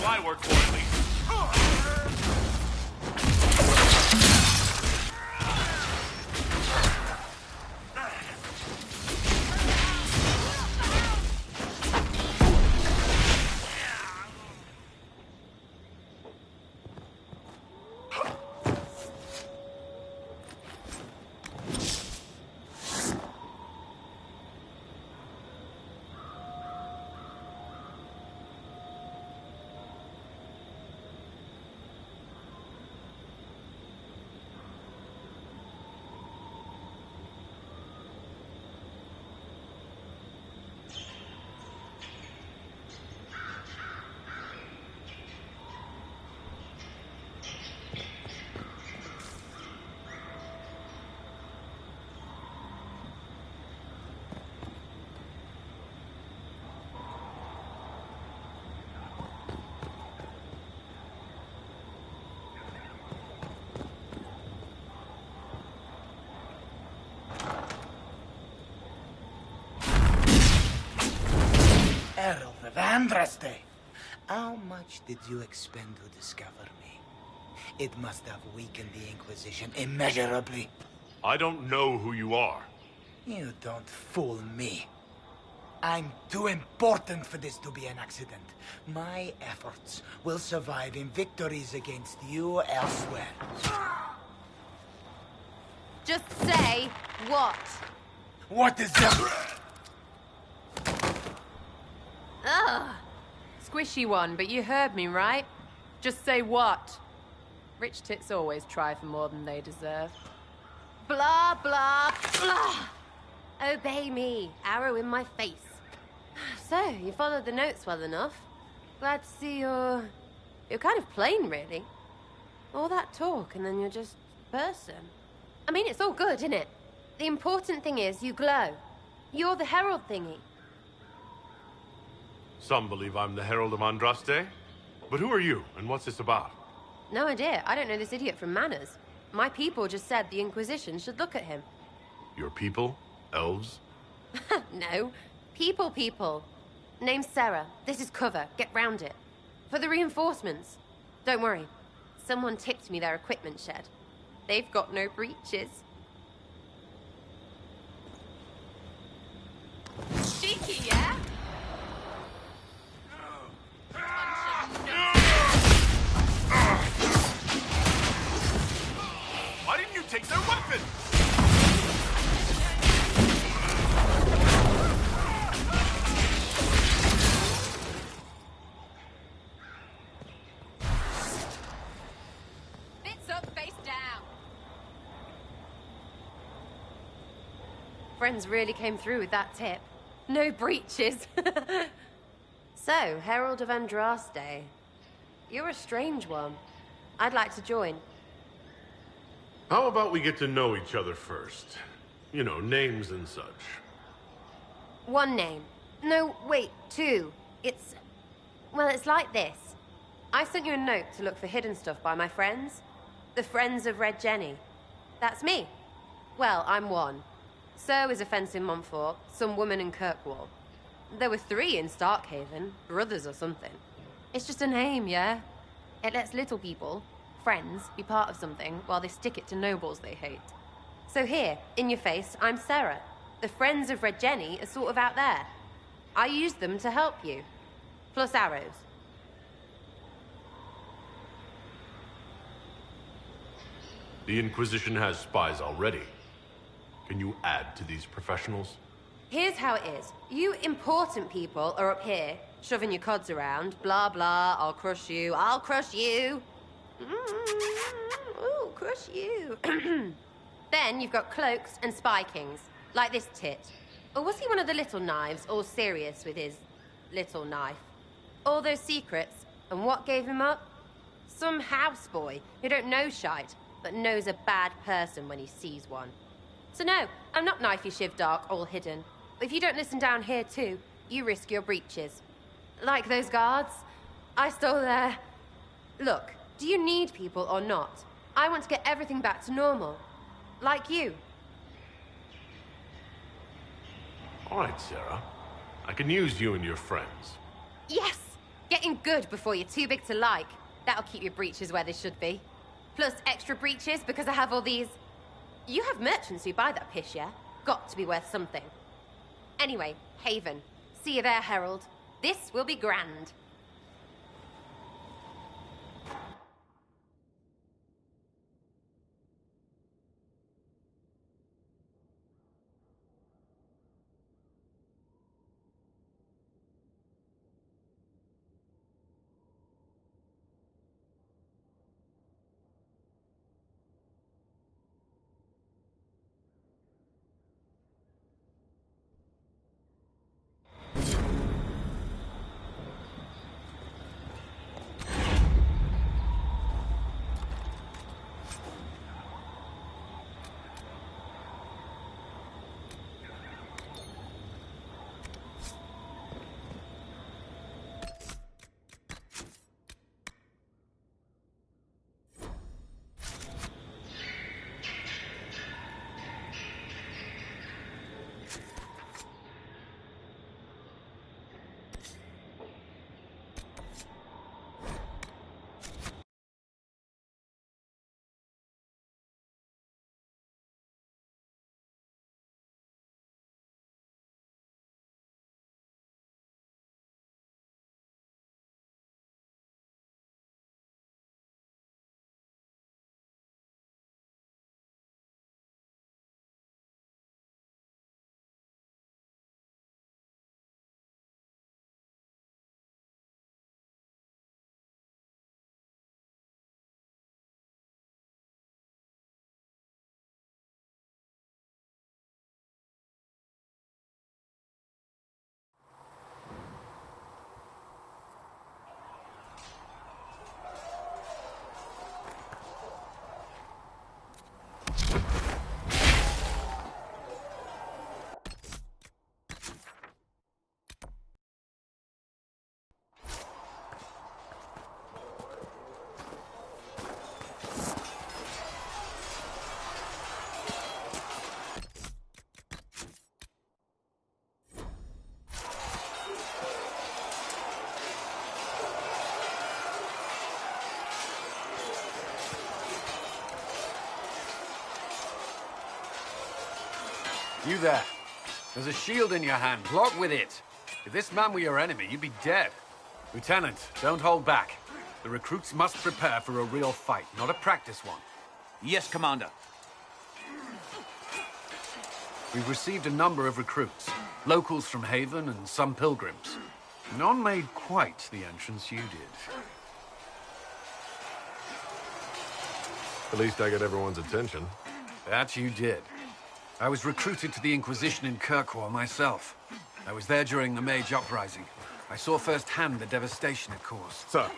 I work for at least. Herald of Andraste. How much did you expend to discover me? It must have weakened the Inquisition immeasurably. I don't know who you are. You don't fool me. I'm too important for this to be an accident. My efforts will survive in victories against you elsewhere. Just say what? What is that? Ugh. Squishy one, but you heard me, right? Just say what? Rich tits always try for more than they deserve. Blah, blah, blah. Obey me. Arrow in my face. So, you followed the notes well enough. Glad to see you're kind of plain, really. All that talk, and then you're just person. I mean, it's all good, isn't it? The important thing is you glow. You're the herald thingy. Some believe I'm the Herald of Andraste. But who are you, and what's this about? No idea. I don't know this idiot from Manners. My people just said the Inquisition should look at him. Your people? Elves? No. People. Name's Sarah. This is cover. Get round it. For the reinforcements. Don't worry. Someone tipped me their equipment shed. They've got no breaches. Cheeky, yeah? Why didn't you take their weapon? Bits up, face down. Friends really came through with that tip. No breaches. So, Herald of Andraste. You're a strange one. I'd like to join. How about we get to know each other first? You know, names and such. One name. No, wait, two. Well, it's like this. I sent you a note to look for hidden stuff by my friends. The Friends of Red Jenny. That's me. Well, I'm one. So is a fence in Montfort, some woman in Kirkwall. There were 3 in Starkhaven, brothers or something. It's just a name, yeah? It lets little people, friends, be part of something while they stick it to nobles they hate. So here, in your face, I'm Sarah. The Friends of Red Jenny are sort of out there. I used them to help you. Plus arrows. The Inquisition has spies already. Can you add to these professionals? Here's how it is. You important people are up here, shoving your cods around. Blah, blah, I'll crush you. Ooh, crush you. Then you've got cloaks and spy kings, like this tit. Or was he one of the little knives, all serious with his little knife? All those secrets, and what gave him up? Some houseboy who don't know shite, but knows a bad person when he sees one. So no, I'm not knifey shiv dark, all hidden. But if you don't listen down here too, you risk your breeches. Like those guards, I stole their... Look, do you need people or not? I want to get everything back to normal. Like you. All right, Sarah. I can use you and your friends. Yes! Getting good before you're too big to like. That'll keep your breeches where they should be. Plus extra breeches because I have all these... You have merchants who buy that piss, yeah? Got to be worth something. Anyway, Haven. See you there, Herald. This will be grand. You there. There's a shield in your hand. Block with it. If this man were your enemy, you'd be dead. Lieutenant, don't hold back. The recruits must prepare for a real fight, not a practice one. Yes, Commander. We've received a number of recruits. Locals from Haven and some pilgrims. None made quite the entrance you did. At least I got everyone's attention. That you did. I was recruited to the Inquisition in Kirkwall myself. I was there during the Mage Uprising. I saw firsthand the devastation it caused. Sir.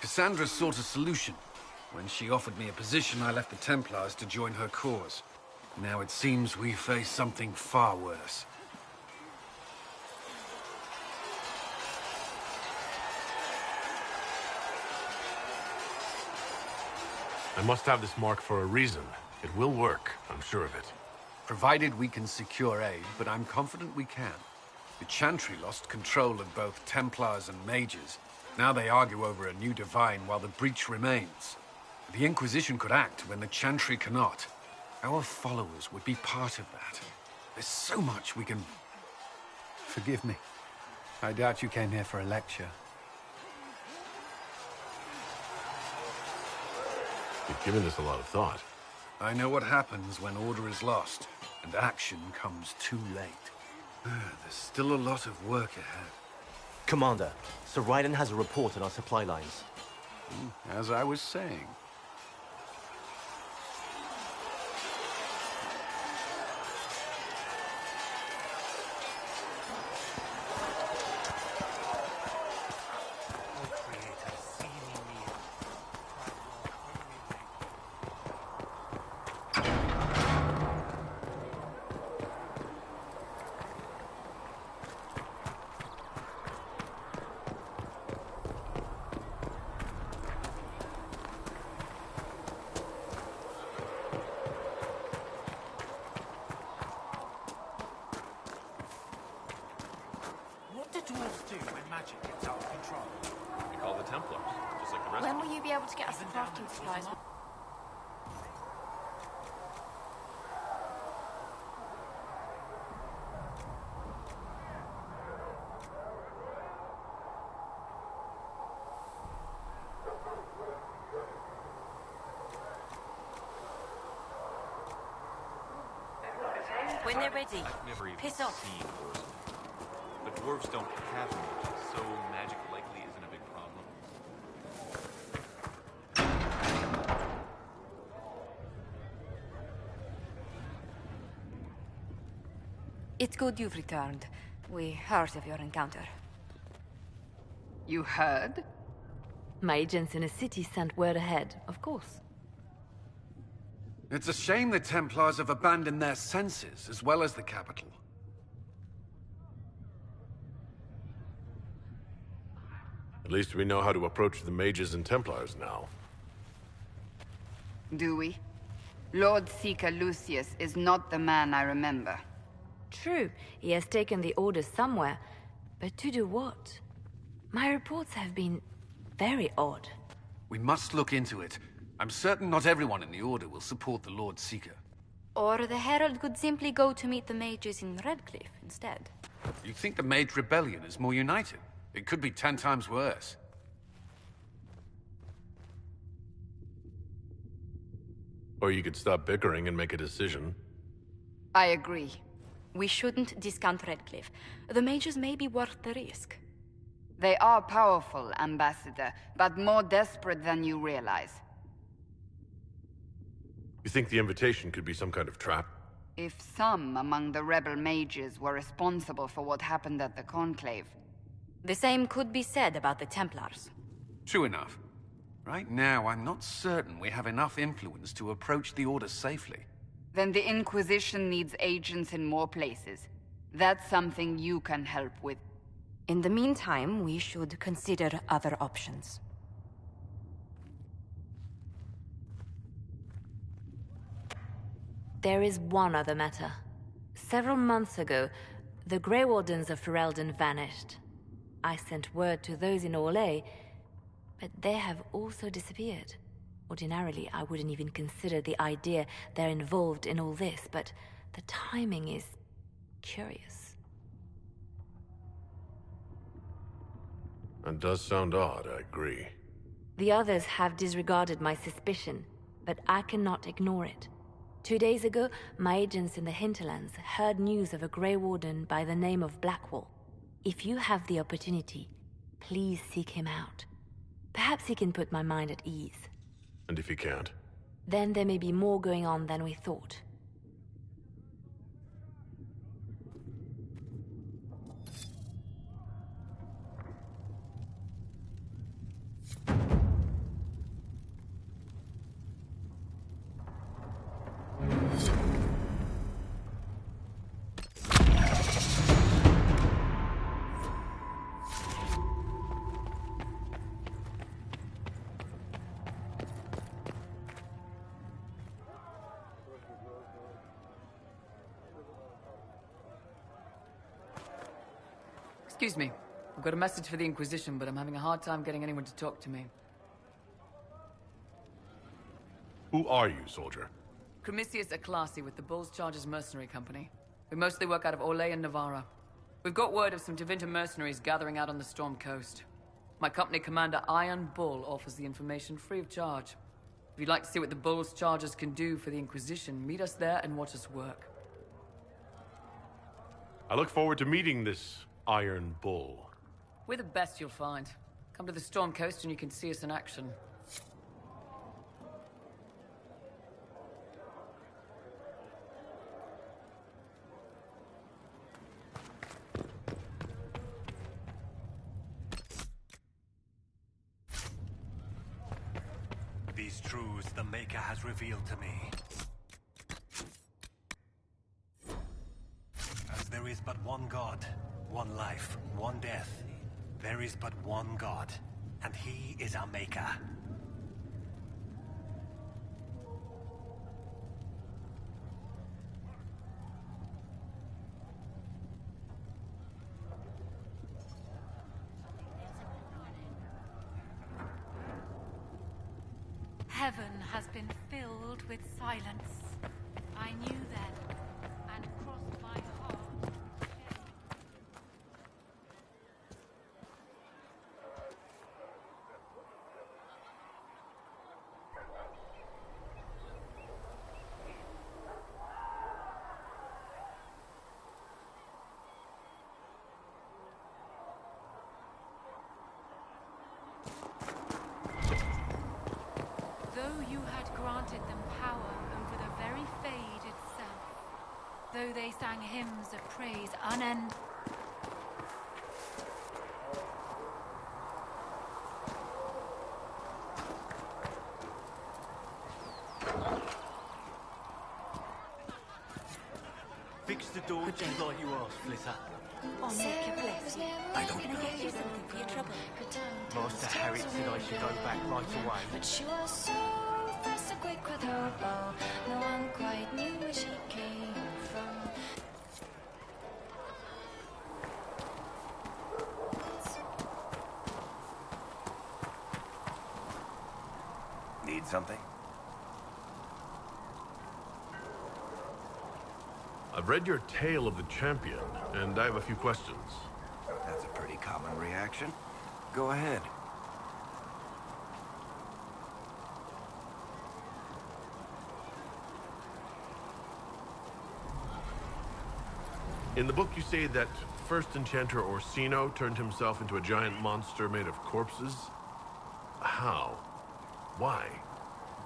Cassandra sought a solution. When she offered me a position, I left the Templars to join her cause. Now it seems we face something far worse. I must have this mark for a reason. It will work, I'm sure of it. Provided we can secure aid, but I'm confident we can. The Chantry lost control of both Templars and Mages. Now they argue over a new divine while the breach remains. The Inquisition could act when the Chantry cannot. Our followers would be part of that. There's so much we can... Forgive me. I doubt you came here for a lecture. You've given this a lot of thought. I know what happens when order is lost, and action comes too late. There's still a lot of work ahead. Commander, Sir Raiden has a report on our supply lines. As I was saying. What do dwarves do when magic gets out of control? We call the Templars, just like the rest When of will you be able to get us the crafting supplies? When they're ready, I've never even piss off. seen horsemen. But dwarves don't have mages, so magic likely isn't a big problem. It's good you've returned. We heard of your encounter. You heard? My agents in a city sent word ahead, of course. It's a shame the Templars have abandoned their senses, as well as the capital. At least we know how to approach the mages and Templars now. Do we? Lord Seeker Lucius is not the man I remember. True, he has taken the orders somewhere, but to do what? My reports have been very odd. We must look into it. I'm certain not everyone in the Order will support the Lord Seeker. Or the Herald could simply go to meet the mages in Redcliffe instead. You think the Mage Rebellion is more united? It could be 10 times worse. Or you could stop bickering and make a decision. I agree. We shouldn't discount Redcliffe. The mages may be worth the risk. They are powerful, Ambassador, but more desperate than you realize. You think the invitation could be some kind of trap? If some among the rebel mages were responsible for what happened at the Conclave... The same could be said about the Templars. True enough. Right now, I'm not certain we have enough influence to approach the Order safely. Then the Inquisition needs agents in more places. That's something you can help with. In the meantime, we should consider other options. There is one other matter. Several months ago, the Grey Wardens of Ferelden vanished. I sent word to those in Orlais, but they have also disappeared. Ordinarily, I wouldn't even consider the idea they're involved in all this, but the timing is curious. That does sound odd, I agree. The others have disregarded my suspicion, but I cannot ignore it. 2 days ago, my agents in the hinterlands heard news of a Grey Warden by the name of Blackwall. If you have the opportunity, please seek him out. Perhaps he can put my mind at ease. And if he can't? Then there may be more going on than we thought. Excuse me. I've got a message for the Inquisition, but I'm having a hard time getting anyone to talk to me. Who are you, soldier? Cremisius Aclasi with the Bull's Chargers Mercenary Company. We mostly work out of Orlais and Navarra. We've got word of some Tevinter mercenaries gathering out on the Storm Coast. My company commander, Iron Bull, offers the information free of charge. If you'd like to see what the Bull's Chargers can do for the Inquisition, meet us there and watch us work. I look forward to meeting this Iron Bull. We're the best you'll find. Come to the Storm Coast and you can see us in action. These truths the Maker has revealed to me. As there is but one God, one life, one death, there is but one God, and He is our Maker. Heaven has been filled with silence. I knew then, and crossed my heart. Though you had granted them power over the very Fade itself, though they sang hymns of praise unending. Fix the door just like you asked, Flitter. I'll make you bless you. I don't Can I get you something for your trouble? Master Harriet said I should go back right away. But she was so fast and quick with her bow. No one quite knew where she came from. Need something? I've read your Tale of the Champion, and I have a few questions. That's a pretty common reaction. Go ahead. In the book you say that first enchanter Orsino turned himself into a giant monster made of corpses. How? Why?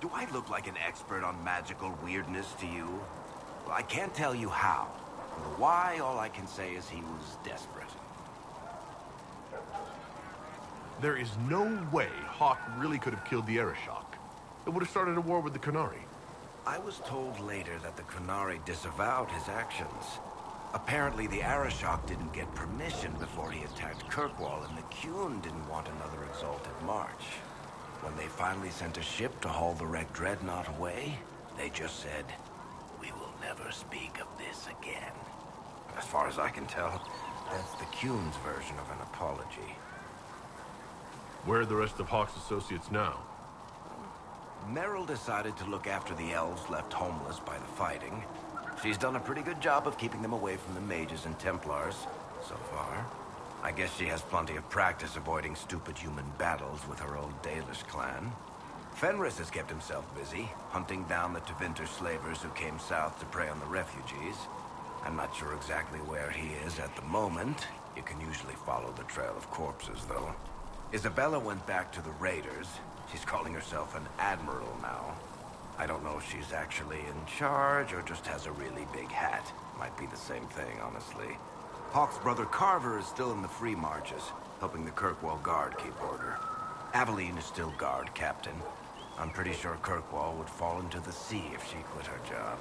Do I look like an expert on magical weirdness to you? Well, I can't tell you how. For the why, all I can say is he was desperate. There is no way Hawk really could have killed the Arishok. It would have started a war with the Qunari. I was told later that the Qunari disavowed his actions. Apparently, the Arishok didn't get permission before he attacked Kirkwall, and the Qun didn't want another exalted march. When they finally sent a ship to haul the wrecked dreadnought away, they just said, "We will never speak of this again." As far as I can tell, that's the Qun's version of an apology. Where are the rest of Hawk's associates now? Merrill decided to look after the elves left homeless by the fighting. She's done a pretty good job of keeping them away from the mages and Templars, so far. I guess she has plenty of practice avoiding stupid human battles with her old Dalish clan. Fenris has kept himself busy, hunting down the Tevinter slavers who came south to prey on the refugees. I'm not sure exactly where he is at the moment. You can usually follow the trail of corpses, though. Isabella went back to the raiders. She's calling herself an admiral now. I don't know if she's actually in charge or just has a really big hat. Might be the same thing, honestly. Hawk's brother Carver is still in the Free Marches, helping the Kirkwall Guard keep order. Aveline is still guard captain. I'm pretty sure Kirkwall would fall into the sea if she quit her job.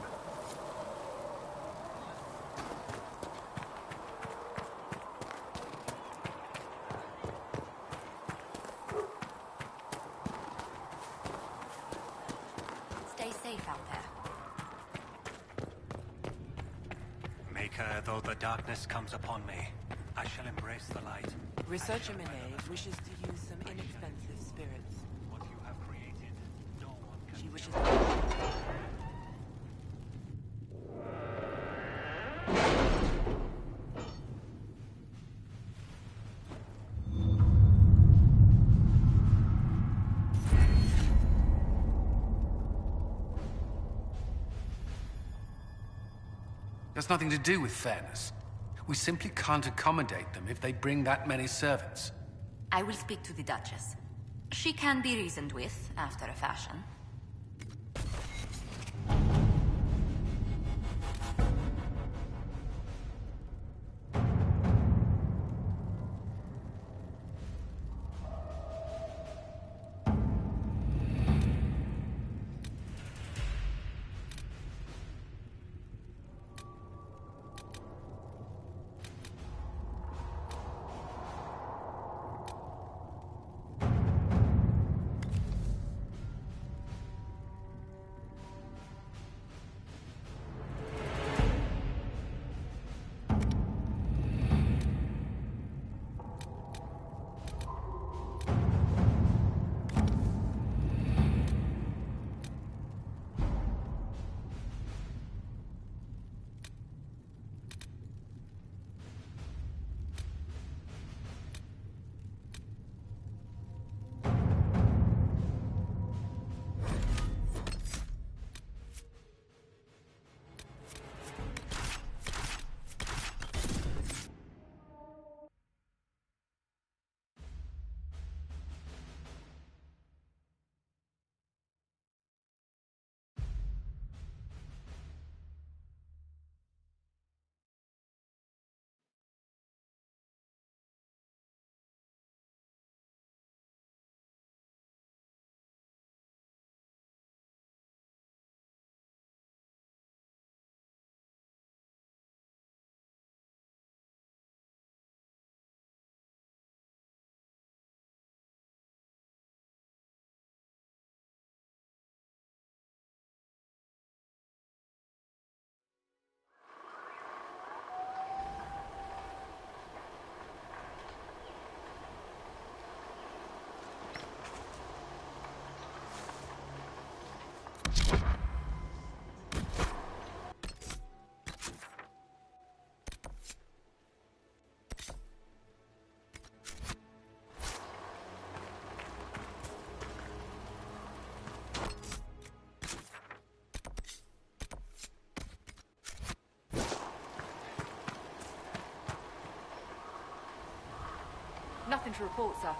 Stay safe out there. Maker, though the darkness comes upon me, I shall embrace the light. Researcher Minet wishes to use some inexpensive spirits. What you have created, no one can. She wishes. That's nothing to do with fairness. We simply can't accommodate them if they bring that many servants. I will speak to the Duchess. She can be reasoned with, after a fashion. Nothing to report, sir.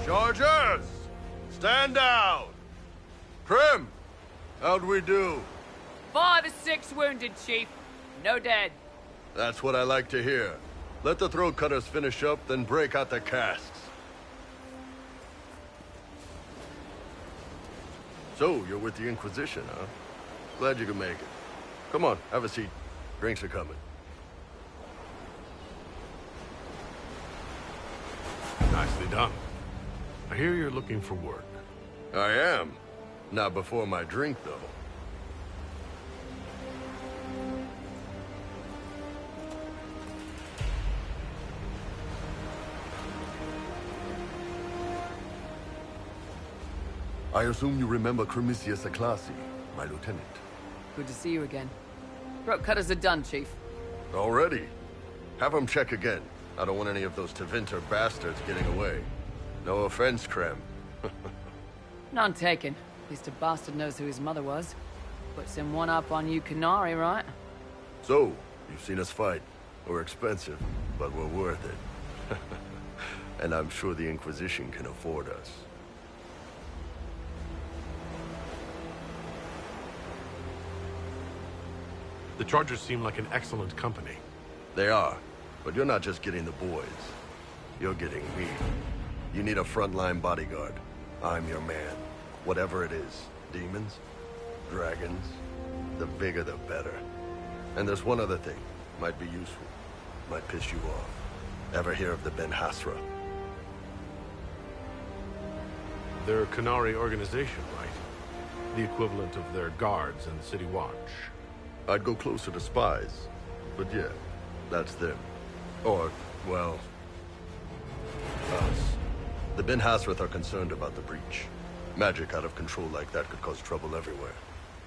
Chargers! Stand down! Prim! How'd we do? 5 or 6 wounded, Chief. No dead. That's what I like to hear. Let the throat cutters finish up, then break out the casks. So, you're with the Inquisition, huh? Glad you could make it. Come on, have a seat. Drinks are coming. Nicely done. I hear you're looking for work. I am. Not before my drink, though. I assume you remember Cremisius Aclassi, my lieutenant. Good to see you again. Throat cutters are done, Chief. Already? Have them check again. I don't want any of those Tevinter bastards getting away. No offense, Krem. None taken. At least a bastard knows who his mother was. Puts him one up on you Canary, right? So, you've seen us fight. We're expensive, but we're worth it. And I'm sure the Inquisition can afford us. The Chargers seem like an excellent company. They are, but you're not just getting the boys. You're getting me. You need a frontline bodyguard. I'm your man. Whatever it is. Demons? Dragons? The bigger the better. And there's one other thing. Might be useful. Might piss you off. Ever hear of the Ben Hasra? They're a Canary organization, right? The equivalent of their guards and City Watch. I'd go closer to spies. But yeah, that's them. Or, well, us. The Ben Hasrath are concerned about the breach. Magic out of control like that could cause trouble everywhere.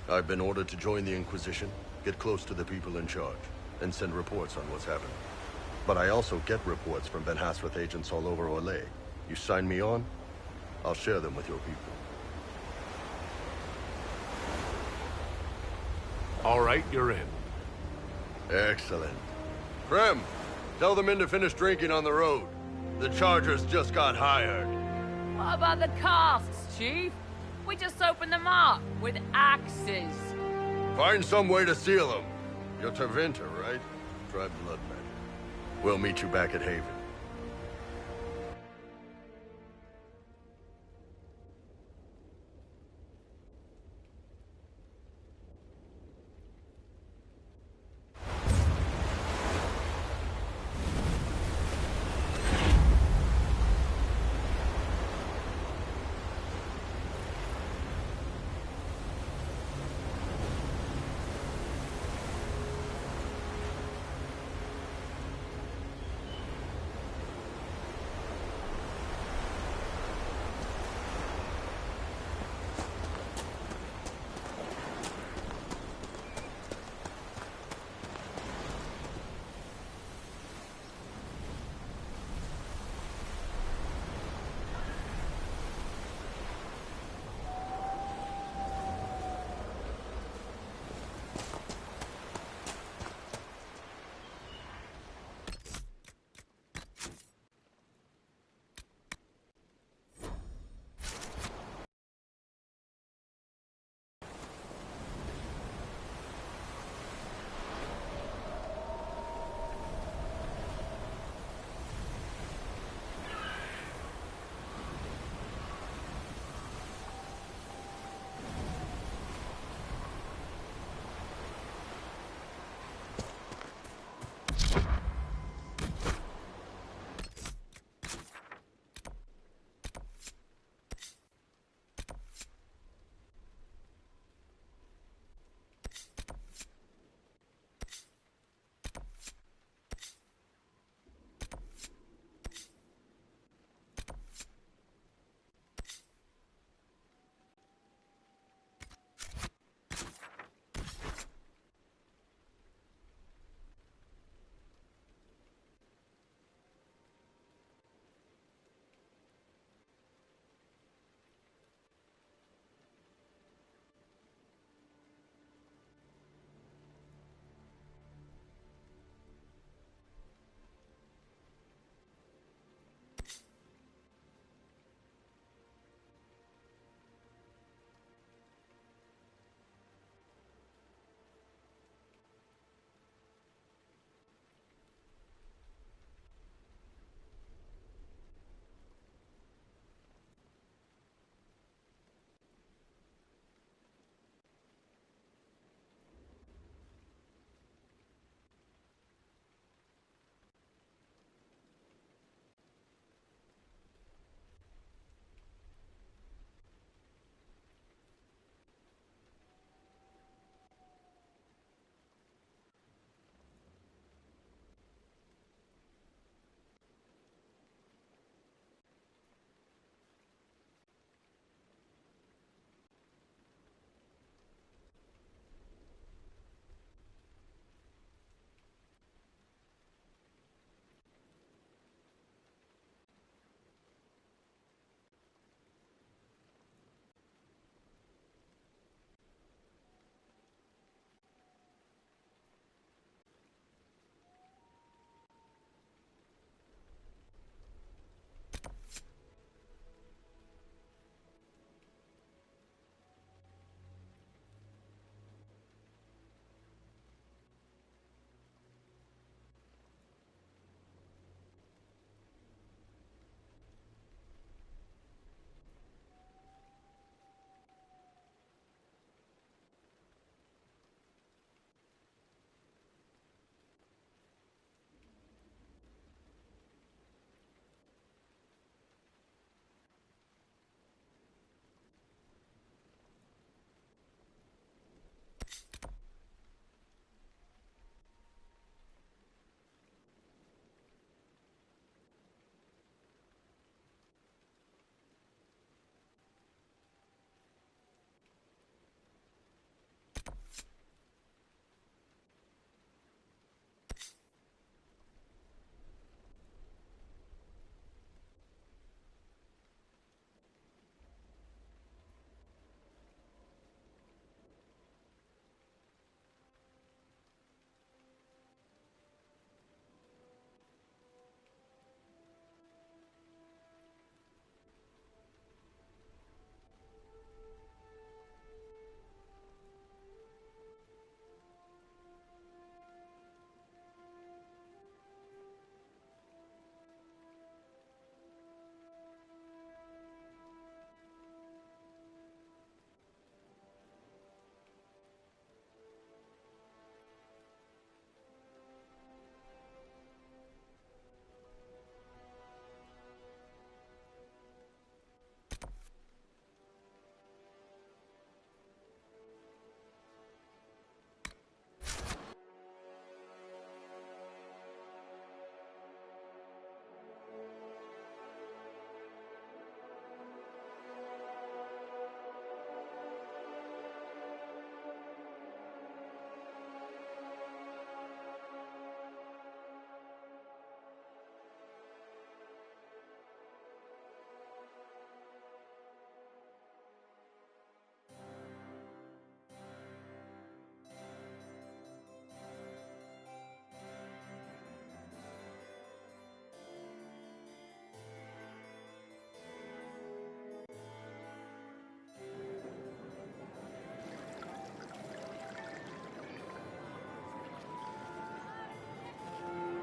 I've been ordered to join the Inquisition, get close to the people in charge, and send reports on what's happening. But I also get reports from Ben Hasrath agents all over Orlais. You sign me on, I'll share them with your people. All right, you're in. Excellent. Krem, tell the men to finish drinking on the road. The Chargers just got hired. What about the casks, Chief? We just opened them up with axes. Find some way to seal them. You're Tevinter, right? Try blood magic. We'll meet you back at Haven.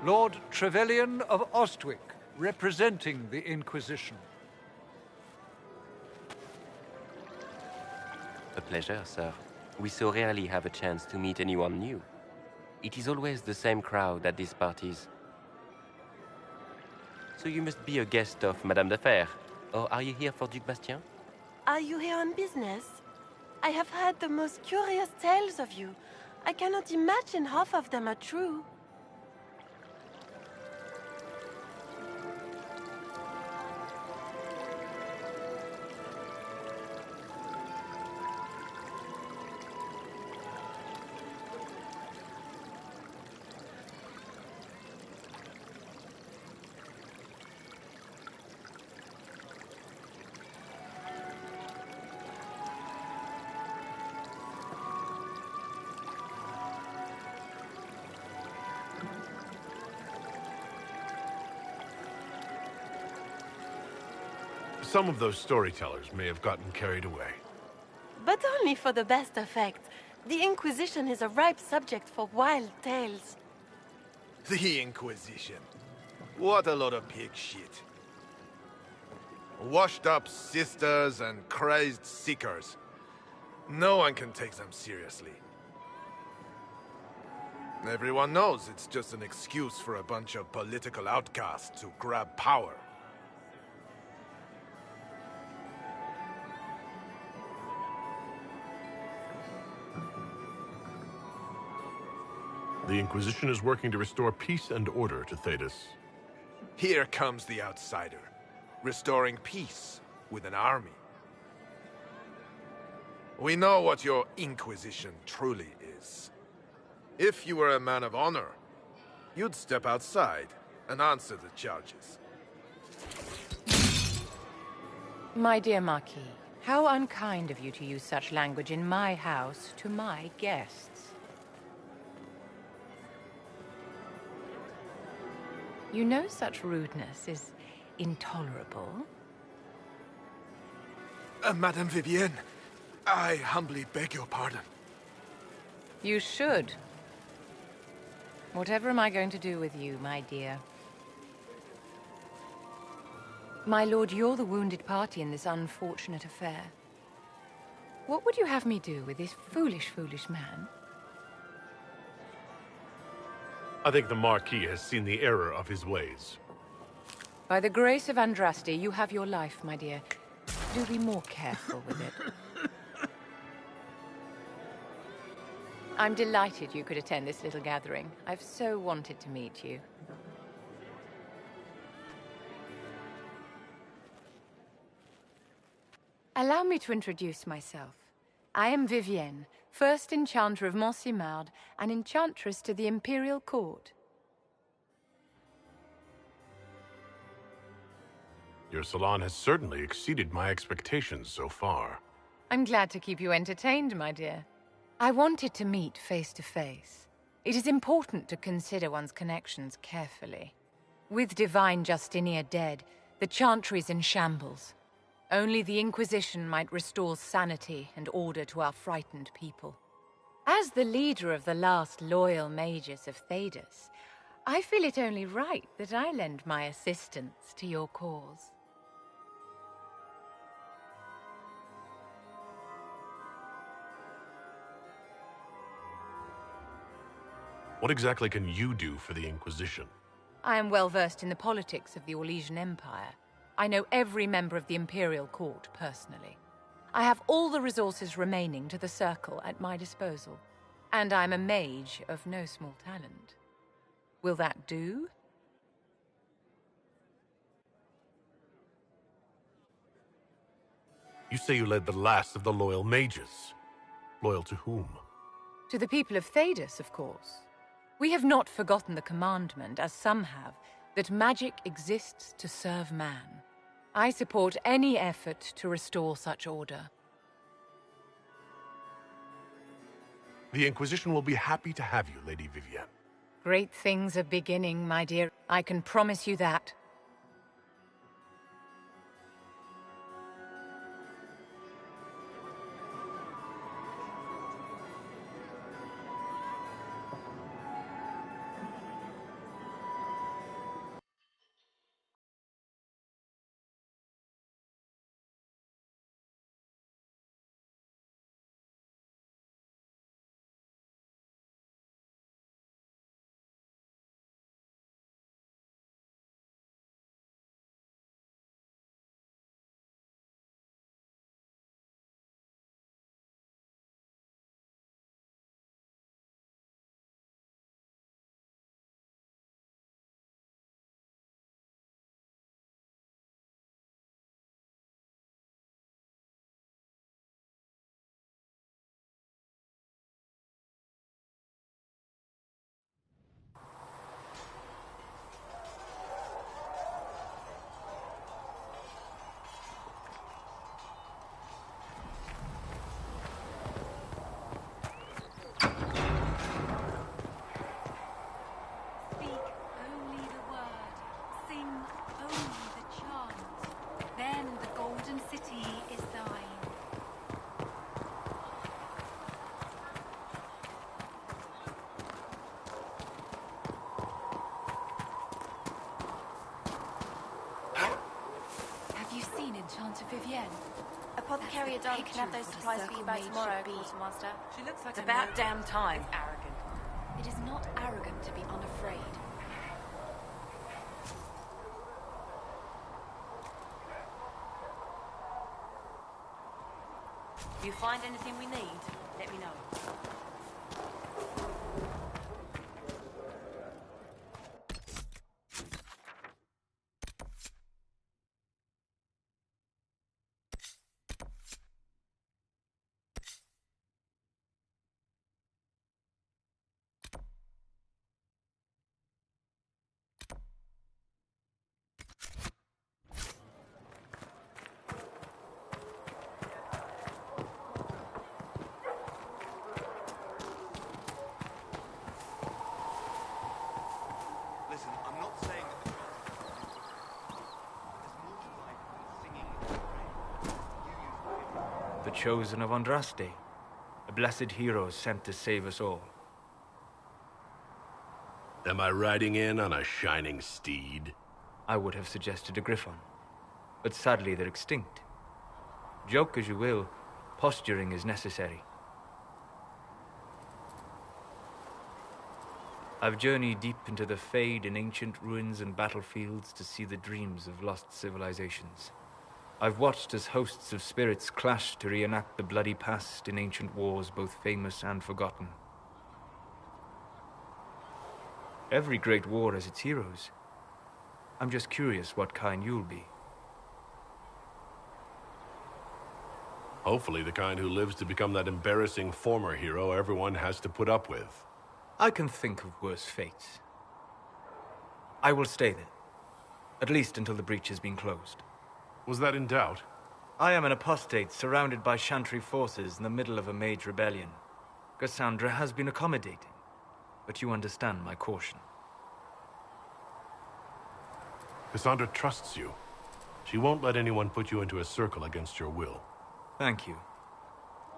Lord Trevelyan of Ostwick, representing the Inquisition. A pleasure, sir. We so rarely have a chance to meet anyone new. It is always the same crowd at these parties. So you must be a guest of Madame de Fer, or are you here for Duc Bastien? Are you here on business? I have heard the most curious tales of you. I cannot imagine half of them are true. Some of those storytellers may have gotten carried away. But only for the best effect. The Inquisition is a ripe subject for wild tales. The Inquisition. What a lot of pig shit. Washed-up sisters and crazed seekers. No one can take them seriously. Everyone knows it's just an excuse for a bunch of political outcasts to grab power. The Inquisition is working to restore peace and order to Thedas. Here comes the outsider, restoring peace with an army. We know what your Inquisition truly is. If you were a man of honor, you'd step outside and answer the charges. My dear Marquis, how unkind of you to use such language in my house to my guests. You know such rudeness is intolerable. Madame Vivienne, I humbly beg your pardon. You should. Whatever am I going to do with you, my dear? My lord, you're the wounded party in this unfortunate affair. What would you have me do with this foolish, foolish man? I think the Marquis has seen the error of his ways. By the grace of Andraste, you have your life, my dear. Do be more careful with it. I'm delighted you could attend this little gathering. I've so wanted to meet you. Allow me to introduce myself. I am Vivienne, first Enchanter of Montsimard and Enchantress to the Imperial Court. Your salon has certainly exceeded my expectations so far. I'm glad to keep you entertained, my dear. I wanted to meet face to face. It is important to consider one's connections carefully. With Divine Justinia dead, the Chantry's in shambles. Only the Inquisition might restore sanity and order to our frightened people. As the leader of the last loyal mages of Thedas, I feel it only right that I lend my assistance to your cause. What exactly can you do for the Inquisition? I am well versed in the politics of the Orlesian Empire. I know every member of the Imperial Court personally. I have all the resources remaining to the Circle at my disposal. And I'm a mage of no small talent. Will that do? You say you led the last of the loyal mages. Loyal to whom? To the people of Thedas, of course. We have not forgotten the commandment, as some have, that magic exists to serve man. I support any effort to restore such order. The Inquisition will be happy to have you, Lady Vivienne. Great things are beginning, my dear. I can promise you that. Vivienne. Apothecary Adon can have those supplies for you by tomorrow, Quartermaster. She looks like It's a about nerd. damn time. Arrogant. It is not arrogant to be unafraid. If you find anything we need, let me know. Listen, I'm not saying that the there's more to life than singing and praying. The chosen of Andraste, a blessed hero sent to save us all. Am I riding in on a shining steed? I would have suggested a griffon, but sadly they're extinct. Joke as you will, posturing is necessary. I've journeyed deep into the Fade in ancient ruins and battlefields to see the dreams of lost civilizations. I've watched as hosts of spirits clash to reenact the bloody past in ancient wars, both famous and forgotten. Every great war has its heroes. I'm just curious what kind you'll be. Hopefully the kind who lives to become that embarrassing former hero everyone has to put up with. I can think of worse fates. I will stay there, at least until the breach has been closed. Was that in doubt? I am an apostate surrounded by Chantry forces in the middle of a mage rebellion. Cassandra has been accommodating, but you understand my caution. Cassandra trusts you. She won't let anyone put you into a circle against your will. Thank you.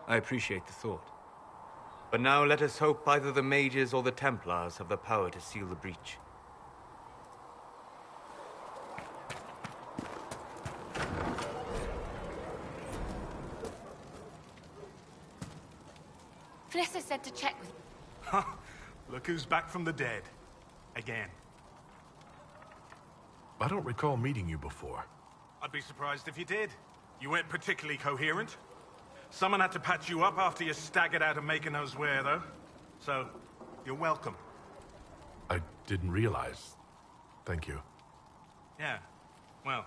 I appreciate the thought. But now let us hope either the mages or the Templars have the power to seal the breach. Felissa said to check with... Look who's back from the dead. Again. I don't recall meeting you before. I'd be surprised if you did. You weren't particularly coherent. Someone had to patch you up after you staggered out of Maker Knows Where, though. So, you're welcome. I didn't realize. Thank you. Yeah, well,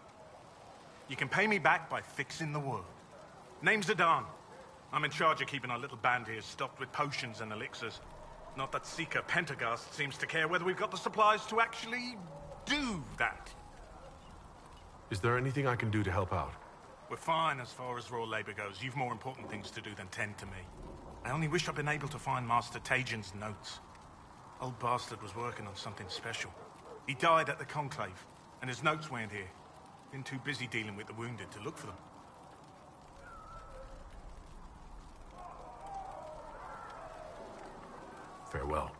you can pay me back by fixing the world. Name's Adan. I'm in charge of keeping our little band here stocked with potions and elixirs. Not that Seeker Pentagast seems to care whether we've got the supplies to actually do that. Is there anything I can do to help out? We're fine as far as raw labor goes. You've more important things to do than tend to me. I only wish I'd been able to find Master Tajin's notes. Old bastard was working on something special. He died at the Conclave, and his notes weren't here. Been too busy dealing with the wounded to look for them. Farewell.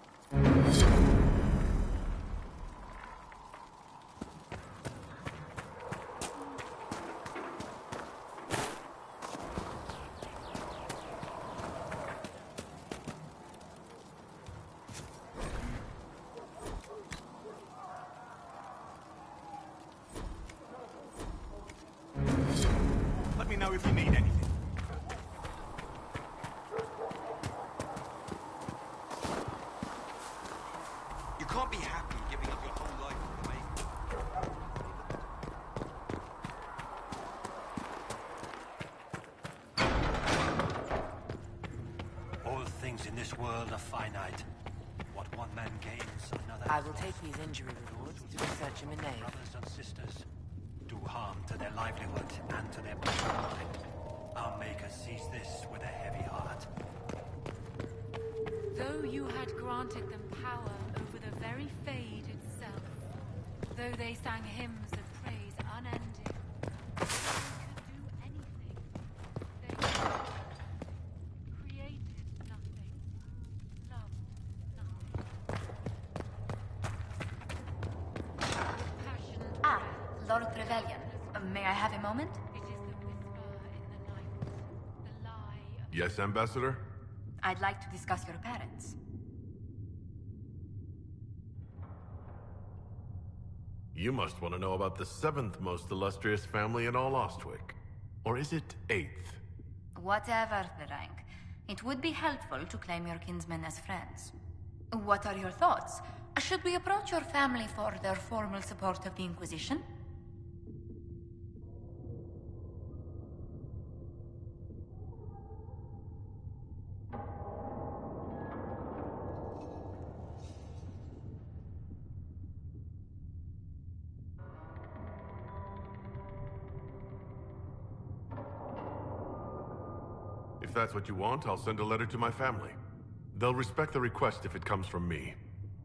Let me know if you need anything. You can't be happy giving up your whole life for the Maker. All things in this world are finite. What one man gains, another... I will take these injury rewards to research him in name. Brothers and sisters do harm to their livelihood and to their mind. Our Maker sees this with a heavy heart. Though you had granted them power over the very Fade itself, though they sang hymns of praise unending, they could do anything. They created nothing, loved nothing. Ah, Lord Trevelyan. May I have a moment? It is the Yes, Ambassador? I'd like to discuss your parents. You must want to know about the 7th most illustrious family in all Ostwick. Or is it 8th? Whatever the rank, it would be helpful to claim your kinsmen as friends. What are your thoughts? Should we approach your family for their formal support of the Inquisition? If that's what you want, I'll send a letter to my family. They'll respect the request if it comes from me.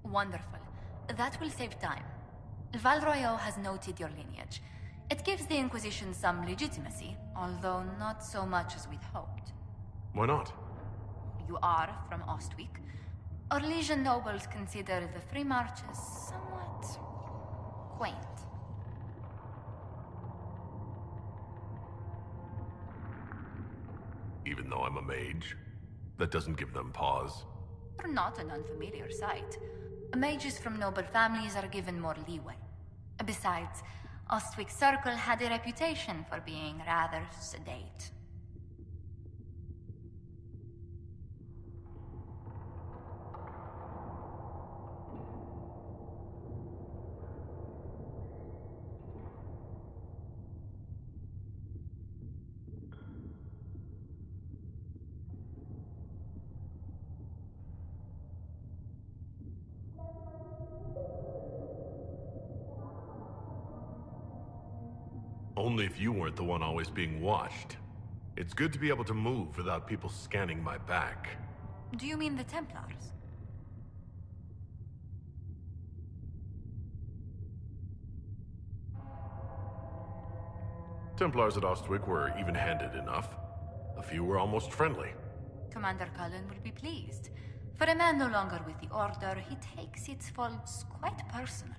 Wonderful. That will save time. Val Royeaux has noted your lineage. It gives the Inquisition some legitimacy, although not so much as we'd hoped. Why not? You are from Ostwick. Orlesian nobles consider the Free Marches somewhat quaint. Even though I'm a mage, that doesn't give them pause. You're not an unfamiliar sight. Mages from noble families are given more leeway. Besides, Ostwick Circle had a reputation for being rather sedate. Only if you weren't the one always being watched. It's good to be able to move without people scanning my back. Do you mean the Templars? Templars at Ostwick were even-handed enough. A few were almost friendly. Commander Cullen will be pleased. For a man no longer with the Order, he takes its faults quite personally.